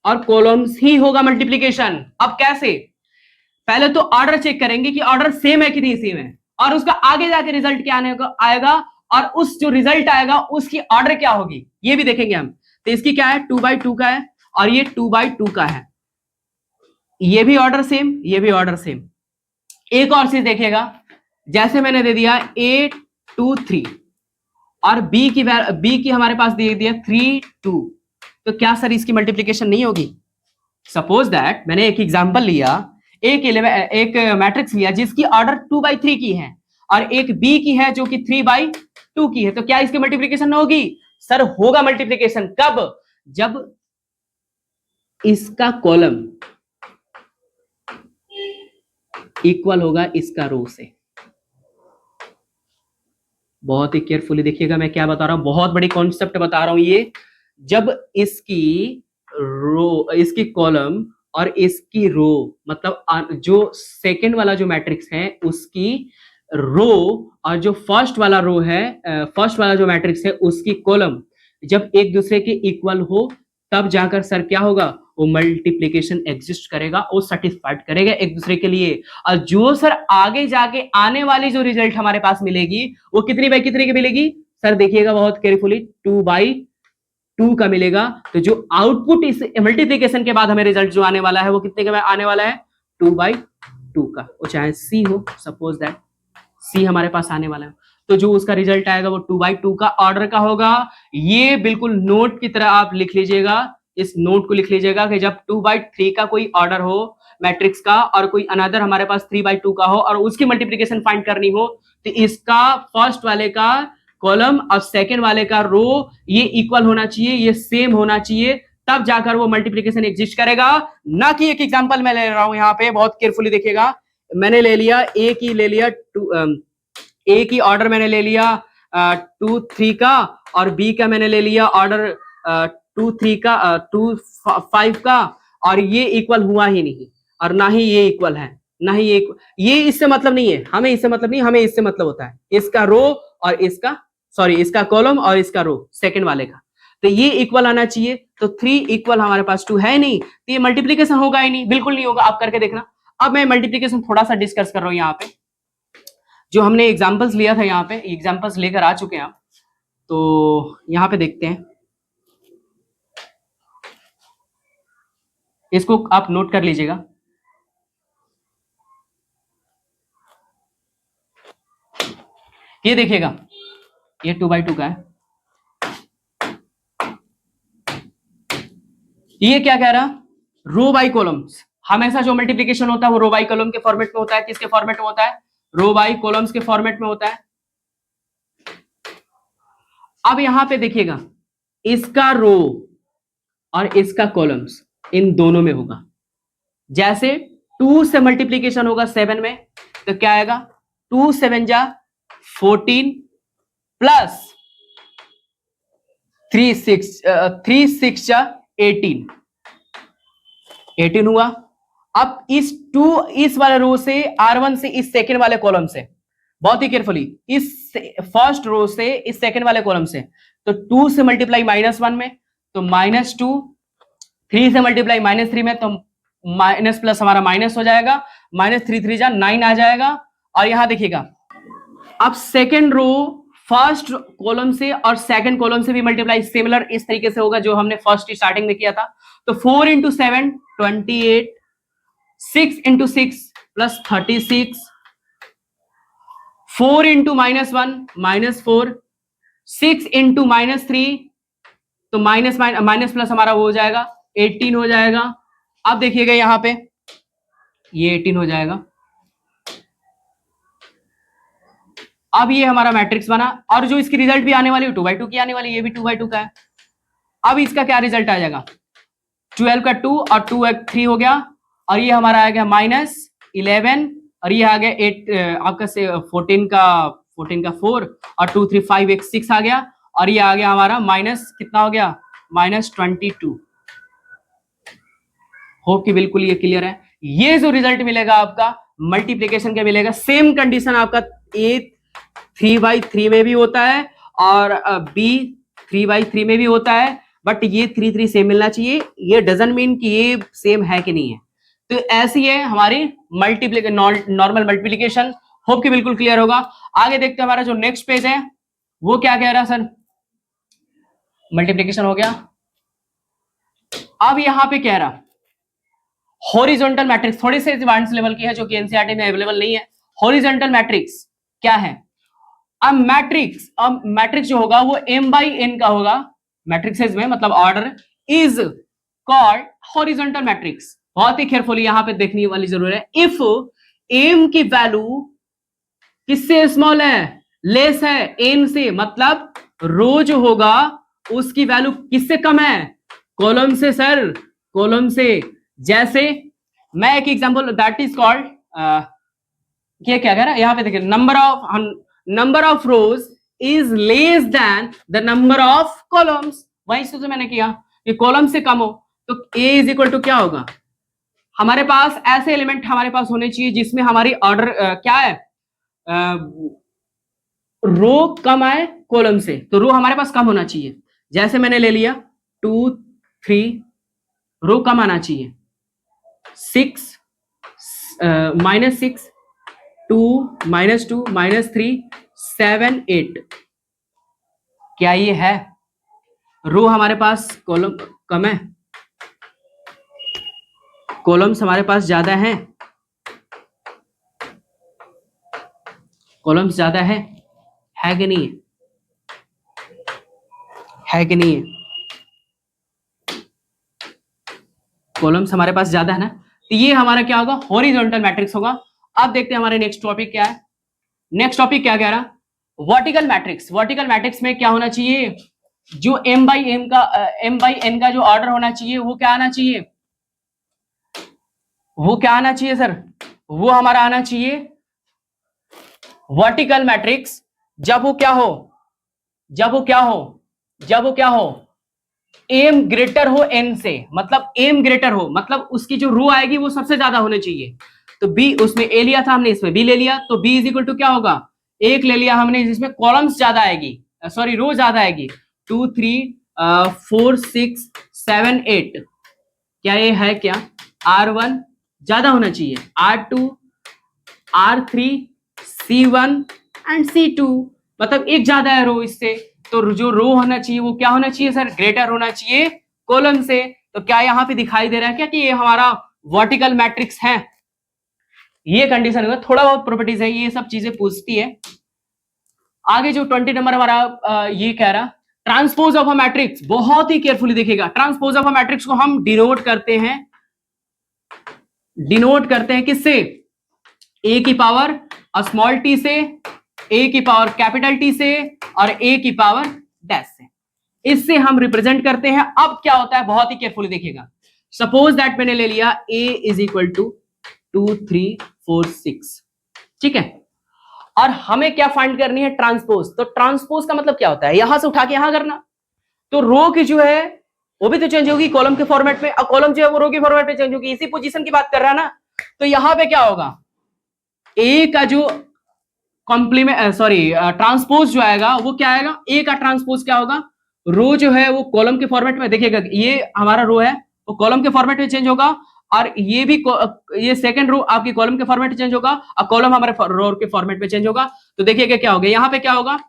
Speaker 1: और कॉलम्स ही होगा मल्टीप्लीकेशन। अब कैसे? पहले तो ऑर्डर चेक करेंगे कि ऑर्डर सेम है कि नहीं सेम है, और उसका आगे जाके रिजल्ट क्या आएगा, और उस जो रिजल्ट आएगा उसकी ऑर्डर क्या होगी ये भी देखेंगे हम। तो इसकी क्या है? 2/2 का है, और ये 2/2 का है, ये भी ऑर्डर सेम, ये भी ऑर्डर सेम। एक और चीज देखिएगा, जैसे मैंने दे दिया 8 2 3, और b की हमारे पास दे दिया 3 2, तो क्या सर इसकी मल्टीप्लीकेशन नहीं होगी? सपोज दैट मैंने एक एग्जांपल लिया, एक मैट्रिक्स लिया जिसकी ऑर्डर 2/3 की है, और एक बी की है जो कि 3/2 की है, तो क्या इसकी मल्टीप्लीकेशन होगी? सर होगा मल्टीप्लीकेशन। कब? जब इसका कॉलम इक्वल होगा इसका रो से। बहुत ही केयरफुली देखिएगा मैं क्या बता रहा हूं, बहुत बड़ी कॉन्सेप्ट बता रहा हूं ये। जब इसकी कॉलम और इसकी रो, मतलब जो सेकंड वाला जो मैट्रिक्स है उसकी रो और जो फर्स्ट वाला रो है, फर्स्ट वाला जो मैट्रिक्स है उसकी कॉलम जब एक दूसरे के इक्वल हो, तब जाकर सर क्या होगा, वो मल्टीप्लीकेशन एग्जिस्ट करेगा, वो सेटिस्फाइड करेगा एक दूसरे के लिए। और जो सर आगे जाके आने वाली जो रिजल्ट हमारे पास मिलेगी वो कितनी बाई कितनी की मिलेगी? सर देखिएगा बहुत केयरफुली, 2/2 का मिलेगा। तो जो आउटपुट इस मल्टीप्लीकेशन के बाद हमें रिजल्ट जो आने वाला है वो कितने का आने वाला है? 2/2 का। वो चाहे सी हो, सपोज दैट सी हमारे पास आने वाला है, तो जो उसका रिजल्ट आएगा वो 2/2 का ऑर्डर का होगा। ये बिल्कुल नोट की तरह आप लिख लीजिएगा, इस नोट को लिख लीजिएगा कि जब 2/3 का कोई ऑर्डर हो मैट्रिक्स का और कोई अनदर हमारे पास 3/2 का हो और उसकी मल्टीप्लीकेशन फाइंड करनी हो, तो इसका फर्स्ट वाले का कॉलम और सेकंड वाले का रो ये इक्वल होना चाहिए, ये सेम होना चाहिए, तब जाकर वो मल्टीप्लीकेशन एग्जिस्ट करेगा। ना कि एक एग्जांपल मैं ले रहा हूं यहाँ पे, बहुत केयरफुली देखिएगा। मैंने ले लिया ए की, ले लिया ए की ऑर्डर मैंने ले लिया 2/3 का, और बी का मैंने ले लिया ऑर्डर 2/3 का 2/5 का, और ये इक्वल हुआ ही नहीं, और ना ही ये इक्वल है, ना ही ये इससे मतलब नहीं है, हमें इससे मतलब नहीं, हमें इससे मतलब होता है इसका रो और इसका, सॉरी इसका कॉलम और इसका रो सेकंड वाले का, तो ये इक्वल आना चाहिए। तो 3 इक्वल हमारे पास 2 है नहीं, तो ये मल्टीप्लीकेशन होगा ही नहीं, बिल्कुल नहीं होगा। आप करके देखना। अब मैं मल्टीप्लीकेशन थोड़ा सा डिस्कस कर रहा हूं यहाँ पे, जो हमने एग्जांपल्स लिया था यहाँ पे, एग्जांपल्स लेकर आ चुके हैं हम, तो यहाँ पे देखते हैं, इसको आप नोट कर लीजिएगा। ये देखिएगा, ये 2/2 का है। ये क्या कह रहा, रो बाई कॉलम्स। हमेशा जो मल्टीप्लीकेशन होता है वो रो बाई कॉलम के फॉर्मेट में होता है। किसके फॉर्मेट में होता है? रो बाई कॉलम्स के फॉर्मेट में होता है। अब यहां पे देखिएगा, इसका रो और इसका कॉलम्स इन दोनों में होगा। जैसे 2 से मल्टीप्लीकेशन होगा 7 में, तो क्या आएगा? 2 7 जा 14 प्लस 3 6 जा 18 हुआ। अब इस वाले रो से R1 से इस सेकंड वाले कॉलम से, बहुत ही केयरफुली, इस फर्स्ट रो से इस सेकंड वाले कॉलम से, तो 2 से मल्टीप्लाई -1 में तो -2, 3 से मल्टीप्लाई -3 में तो माइनस प्लस हमारा माइनस हो जाएगा, -3 3 जा 9 आ जाएगा। और यहां देखिएगा, अब सेकंड रो फर्स्ट कॉलम से और सेकंड कॉलम से भी मल्टीप्लाई सिमिलर इस तरीके से होगा जो हमने फर्स्ट स्टार्टिंग में किया था। तो 4 × 7 28, 6 × 6 प्लस 36, 4 × -1 -4, 6 × -3 तो माइनस प्लस हमारा वो हो जाएगा 18 हो जाएगा। अब देखिएगा यहां पे ये 18 हो जाएगा। अब ये हमारा मैट्रिक्स बना, और जो इसकी रिजल्ट भी आने वाली है 2/2 की आने वाली, ये भी 2/2 का है। अब इसका क्या रिजल्ट आ जाएगा? 12 का 2 और 2 3 हो गया, और ये हमारा आ गया -11, और ये आ गया 8 आपका से 14 का 4 और 2 3 5 1 6 आ गया, और ये आ गया हमारा माइनस कितना हो गया? -22। होप कि बिल्कुल ये क्लियर है। ये जो रिजल्ट मिलेगा आपका मल्टीप्लीकेशन का मिलेगा, सेम कंडीशन आपका A 3/3 में भी होता है और B 3/3 में भी होता है, बट ये 3 3 सेम मिलना चाहिए। ये डजंट मीन कि ये सेम है कि नहीं है। तो ऐसी है हमारी नॉर्मल मल्टीप्लीकेशन। होप कि बिल्कुल क्लियर होगा। आगे देखते हैं, हमारा जो नेक्स्ट पेज है वो क्या कह रहा है सर? मल्टीप्लीकेशन हो गया। अब यहां पे कह रहा हॉरिजॉन्टल मैट्रिक्स, थोड़ी सी एडवांस लेवल की है जो कि एनसीईआरटी में अवेलेबल नहीं है। हॉरिजॉन्टल मैट्रिक्स क्या है? अब मैट्रिक्स जो होगा वो m/n का होगा मैट्रिक्सेस में, मतलब order is called horizontal matrix. बहुत ही केयरफुली यहां पे देखने वाली जरूरत है। इफ m की वैल्यू किससे स्मॉल है, लेस है, एन से, मतलब रो जो होगा उसकी वैल्यू किससे कम है, कॉलम से सर, कॉलम से। जैसे मैं एक एग्जांपल दैट इज कॉल्ड, ये क्या कह रहा है यहाँ पे देखिए, number of rows is less than the number of columns. वही से तो मैंने किया कि कॉलम से कम हो तो a इज इक्वल टू क्या होगा, हमारे पास ऐसे एलिमेंट हमारे पास होने चाहिए जिसमें हमारी ऑर्डर क्या है, रो कम आए कॉलम से, तो रो हमारे पास कम होना चाहिए। जैसे मैंने ले लिया 2 3, रो कम आना चाहिए, 6 -6, 2 -2 -3 7 8। क्या ये है, रो हमारे पास कॉलम कम है, कॉलम्स हमारे पास ज्यादा हैं, कॉलम्स ज्यादा है कि नहीं है कि नहीं है, कॉलम्स हमारे पास ज्यादा है ना, तो ये हमारा क्या होगा, हॉरिजॉन्टल मैट्रिक्स होगा। अब देखते हैं हमारे नेक्स्ट टॉपिक क्या है। नेक्स्ट टॉपिक क्या कह रहा, वर्टिकल मैट्रिक्स। वर्टिकल मैट्रिक्स में क्या होना चाहिए, जो m बाई n का जो ऑर्डर होना चाहिए वो क्या आना चाहिए, वो क्या आना चाहिए सर, वो हमारा आना चाहिए वर्टिकल मैट्रिक्स जब वो क्या हो, जब वो क्या हो m ग्रेटर हो n से, मतलब m ग्रेटर हो, मतलब उसकी जो रो आएगी वो सबसे ज्यादा होनी चाहिए। तो b, उसमें a लिया था हमने, इसमें b ले लिया, तो b इज इक्वल टू क्या होगा, एक ले लिया हमने जिसमें कॉलम्स ज्यादा आएगी, सॉरी रो ज्यादा आएगी, 2 3 4 6 7 8। क्या ये है, क्या r1 ज्यादा होना चाहिए, r2 r3 c1 and c2, मतलब एक ज्यादा है रो इससे, तो जो रो होना चाहिए वो क्या होना चाहिए सर, ग्रेटर होना चाहिए कॉलम से। तो क्या यहाँ पे दिखाई दे रहा है क्या कि ये हमारा वर्टिकल मैट्रिक्स है, ये कंडीशन होगा। थोड़ा बहुत प्रॉपर्टीज है, ये सब चीजें पूछती है। आगे जो 20 नंबर हमारा ये कह रहा, ट्रांसपोज ऑफ अ मैट्रिक्स, बहुत ही केयरफुली देखिएगा। ट्रांसपोज ऑफ अ मैट्रिक्स को हम डिनोट करते हैं किससे, a की पावर स्मॉल t से, a की पावर कैपिटल T से, और a की पावर डैश से, इससे हम रिप्रेजेंट करते हैं। अब क्या होता है, बहुत ही केयरफुली देखिएगा। सपोज दैट मैंने ले लिया a इज इक्वल टू 2 3 4 6, ठीक है, और हमें क्या फाइंड करनी है, ट्रांसपोज। तो ट्रांसपोज का मतलब क्या होता है, यहां से उठा के यहां करना, तो रो की जो है वो भी तो चेंज होगी कॉलम के फॉर्मेट में, और कॉलम जो है वो रो के फॉर्मेट में चेंज होगी, इसी पोजीशन की बात कर रहा है ना। तो यहां पे क्या होगा, ए का जो कॉम्प्लीमेंट ट्रांसपोज जो आएगा वो क्या आएगा, ए का ट्रांसपोज क्या होगा, रो जो है वो कॉलम के फॉर्मेट में, देखिएगा ये हमारा रो है वो कॉलम के फॉर्मेट में चेंज होगा, और ये भी ये सेकंड रो आपकी कॉलम के फॉर्मेट में चेंज होगा, और कॉलम हमारे रो के फॉर्मेट में चेंज होगा। तो देखिएगा क्या होगा, यहाँ पे क्या होगा,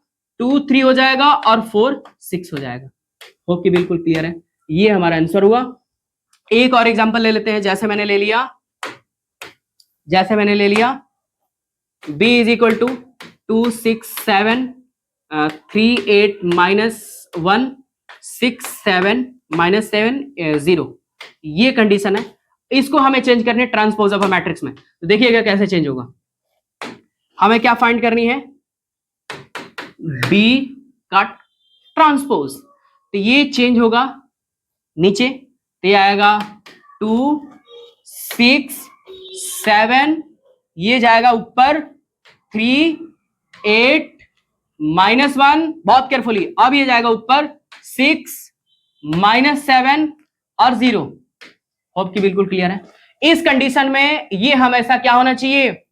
Speaker 1: 2 3 हो जाएगा और 4 6 हो जाएगा। होप कि बिल्कुल क्लियर है, ये हमारा आंसर हुआ। एक और एग्जांपल ले लेते हैं, जैसे मैंने ले लिया b इज इक्वल टू 2 6 7 3 8 -1 6 7 -7 0, ये कंडीशन है। इसको हमें चेंज करनी है ट्रांसपोज ऑफ अ मैट्रिक्स में। तो देखिएगा कैसे चेंज होगा, हमें क्या फाइंड करनी है, b का ट्रांसपोज, तो ये चेंज होगा नीचे, तो ये आएगा 2 6 7, ये जाएगा ऊपर 3 8 -1, बहुत केयरफुली, अब ये जाएगा ऊपर 6 -7 और 0। होप कि बिल्कुल क्लियर है। इस कंडीशन में ये हमेशा क्या होना चाहिए,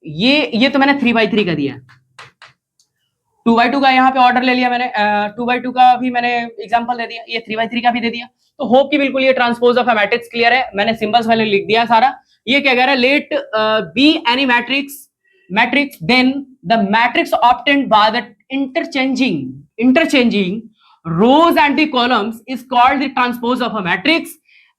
Speaker 1: ये तो मैंने 3/3 का दिया, 2/2 का यहाँ पे ऑर्डर ले लिया मैंने, 2/2 का भी मैंने एग्जांपल दे दिया, ये 3/3 का भी दे दिया। तो होप कि बिल्कुल ये transpose of a matrix clear है। मैंने सिंबल्स वाले लिख दिया सारा। ये क्या कह रहा है, let B any matrix then the matrix obtained by the interchanging rows and the columns is called the transpose of a matrix,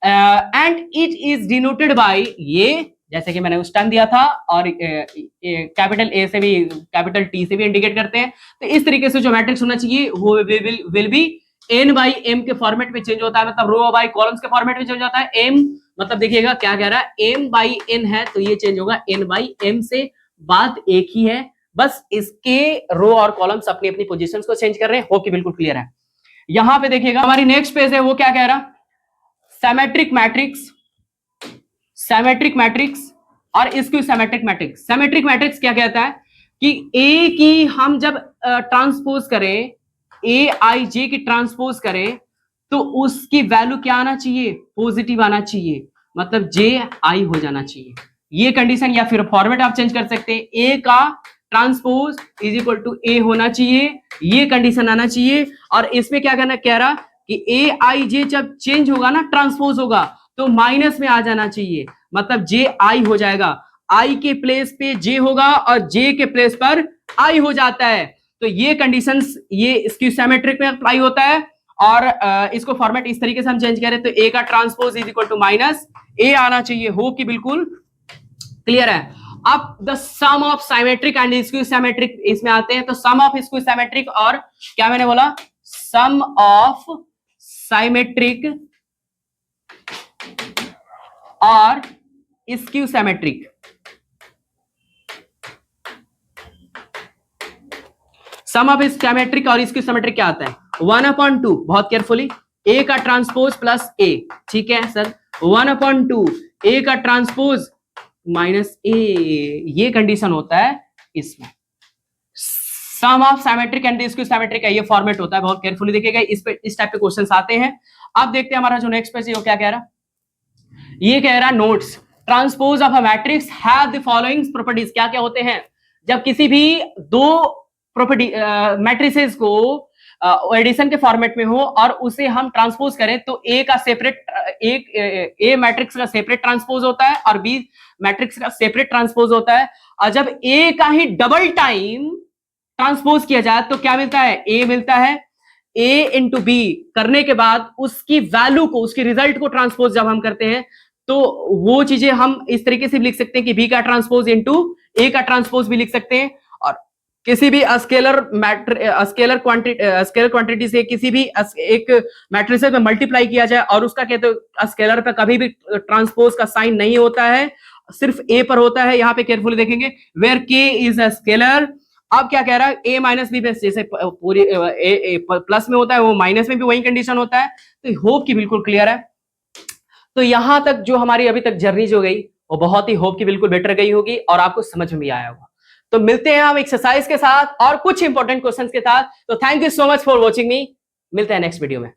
Speaker 1: and it is denoted by, ये जैसे कि मैंने उस टाइम दिया था, और कैपिटल ए से भी कैपिटल टी से भी इंडिकेट करते हैं। तो इस तरीके से जो मैट्रिक्स होना चाहिए वो will be n by m के फॉर्मेट में चेंज होता है, मतलब रो बाई कॉलम्स के फॉर्मेट में चेंज होता है। m मतलब देखिएगा क्या कह रहा है, m बाई n है तो ये चेंज होगा n बाई m से, बात एक ही है, बस इसके रो और कॉलम्स अपनी अपनी पोजीशंस को चेंज कर रहे हैं। होप कि बिल्कुल क्लियर है। यहां पे देखिएगा हमारी नेक्स्ट पेज है, वो क्या कह रहा, सिमेट्रिक मैट्रिक्स, सिमेट्रिक मैट्रिक्स और इसकी सिमेट्रिक मैट्रिक्स। सिमेट्रिक मैट्रिक्स क्या कहता है कि ए की हम जब ट्रांसपोज करें, ए आई जे की ट्रांसपोज करें तो उसकी वैल्यू क्या आना चाहिए, पॉजिटिव आना चाहिए, मतलब जे आई हो जाना चाहिए। ये कंडीशन, या फिर फॉर्मेट आप चेंज कर सकते हैं, ए का ट्रांसपोज इज इक्वल टू ए होना चाहिए, ये कंडीशन आना चाहिए। और इसमें क्या करना कह रहा कि ए आई जे जब चेंज होगा ना, ट्रांसपोज होगा, तो माइनस में आ जाना चाहिए, मतलब जे आई हो जाएगा, आई के प्लेस पे जे होगा और जे के प्लेस पर आई हो जाता है। तो ये कंडीशंस ये इसकी सिमेट्रिक में अप्लाई होता है। और इसको फॉर्मेट इस तरीके से हम चेंज करें तो ए का transpose is equal to minus A आना चाहिए। हो कि बिल्कुल क्लियर है। अब the sum of symmetric and skew symmetric इसमें आते हैं। तो सम ऑफ स्क्यू सिमेट्रिक और क्या मैंने बोला, सम ऑफ सिमेट्रिक और skew symmetric, sum of symmetric और स्क्यू सिमेट्रिक क्या आता है, 1/2, बहुत केयरफुली, ए का ट्रांसपोज प्लस ए, ठीक है सर, 1/2 ए का ट्रांसपोज माइनस ए, ये कंडीशन होता है इसमें। Sum of symmetric and skew symmetric का ये फॉर्मेट होता है, बहुत केयरफुली देखिएगा, इस टाइप के क्वेश्चंस आते हैं। अब देखते हैं हमारा जो नेक्स्ट पेज है वो क्या कह रहा, ये कह रहा notes, transpose of a matrix have the following properties. क्या क्या होते हैं, जब किसी भी दो प्रॉपर्टी मैट्रिसेस को एडिशन के फॉर्मेट में हो और उसे हम ट्रांसपोज करें तो ए का सेपरेट, एक ए मैट्रिक्स का सेपरेट ट्रांसपोज होता है और बी मैट्रिक्स का सेपरेट ट्रांसपोज होता है। और जब ए का ही डबल टाइम ट्रांसपोज किया जाए तो क्या मिलता है, ए मिलता है। ए इंटू बी करने के बाद उसकी वैल्यू को, उसकी रिजल्ट को ट्रांसपोज जब हम करते हैं तो वो चीजें हम इस तरीके से भी लिख सकते हैं कि बी का ट्रांसपोज इंटू ए का ट्रांसपोज भी लिख सकते हैं। और किसी भी स्केलर क्वांटिटी से किसी भी एक मैट्रिक्स में मल्टीप्लाई किया जाए और उसका कहते हैं स्केलर पे कभी भी ट्रांसपोज का साइन नहीं होता है, सिर्फ ए पर होता है। यहां पे केयरफुली देखेंगे, वेयर के इज अ स्केलर। अब क्या कह रहा है, ए माइनस बी में जैसे पूरी ए प्लस में होता है वो माइनस में भी वही कंडीशन होता है। तो होप की बिल्कुल क्लियर है। तो यहां तक जो हमारी अभी तक जर्नी जो गई वो बहुत ही होप की बिल्कुल बेटर गई होगी और आपको समझ में भी आया होगा। तो मिलते हैं हम एक्सरसाइज के साथ और कुछ इंपॉर्टेंट क्वेश्चंस के साथ। तो thank you so much for watching मी, मिलते हैं नेक्स्ट वीडियो में।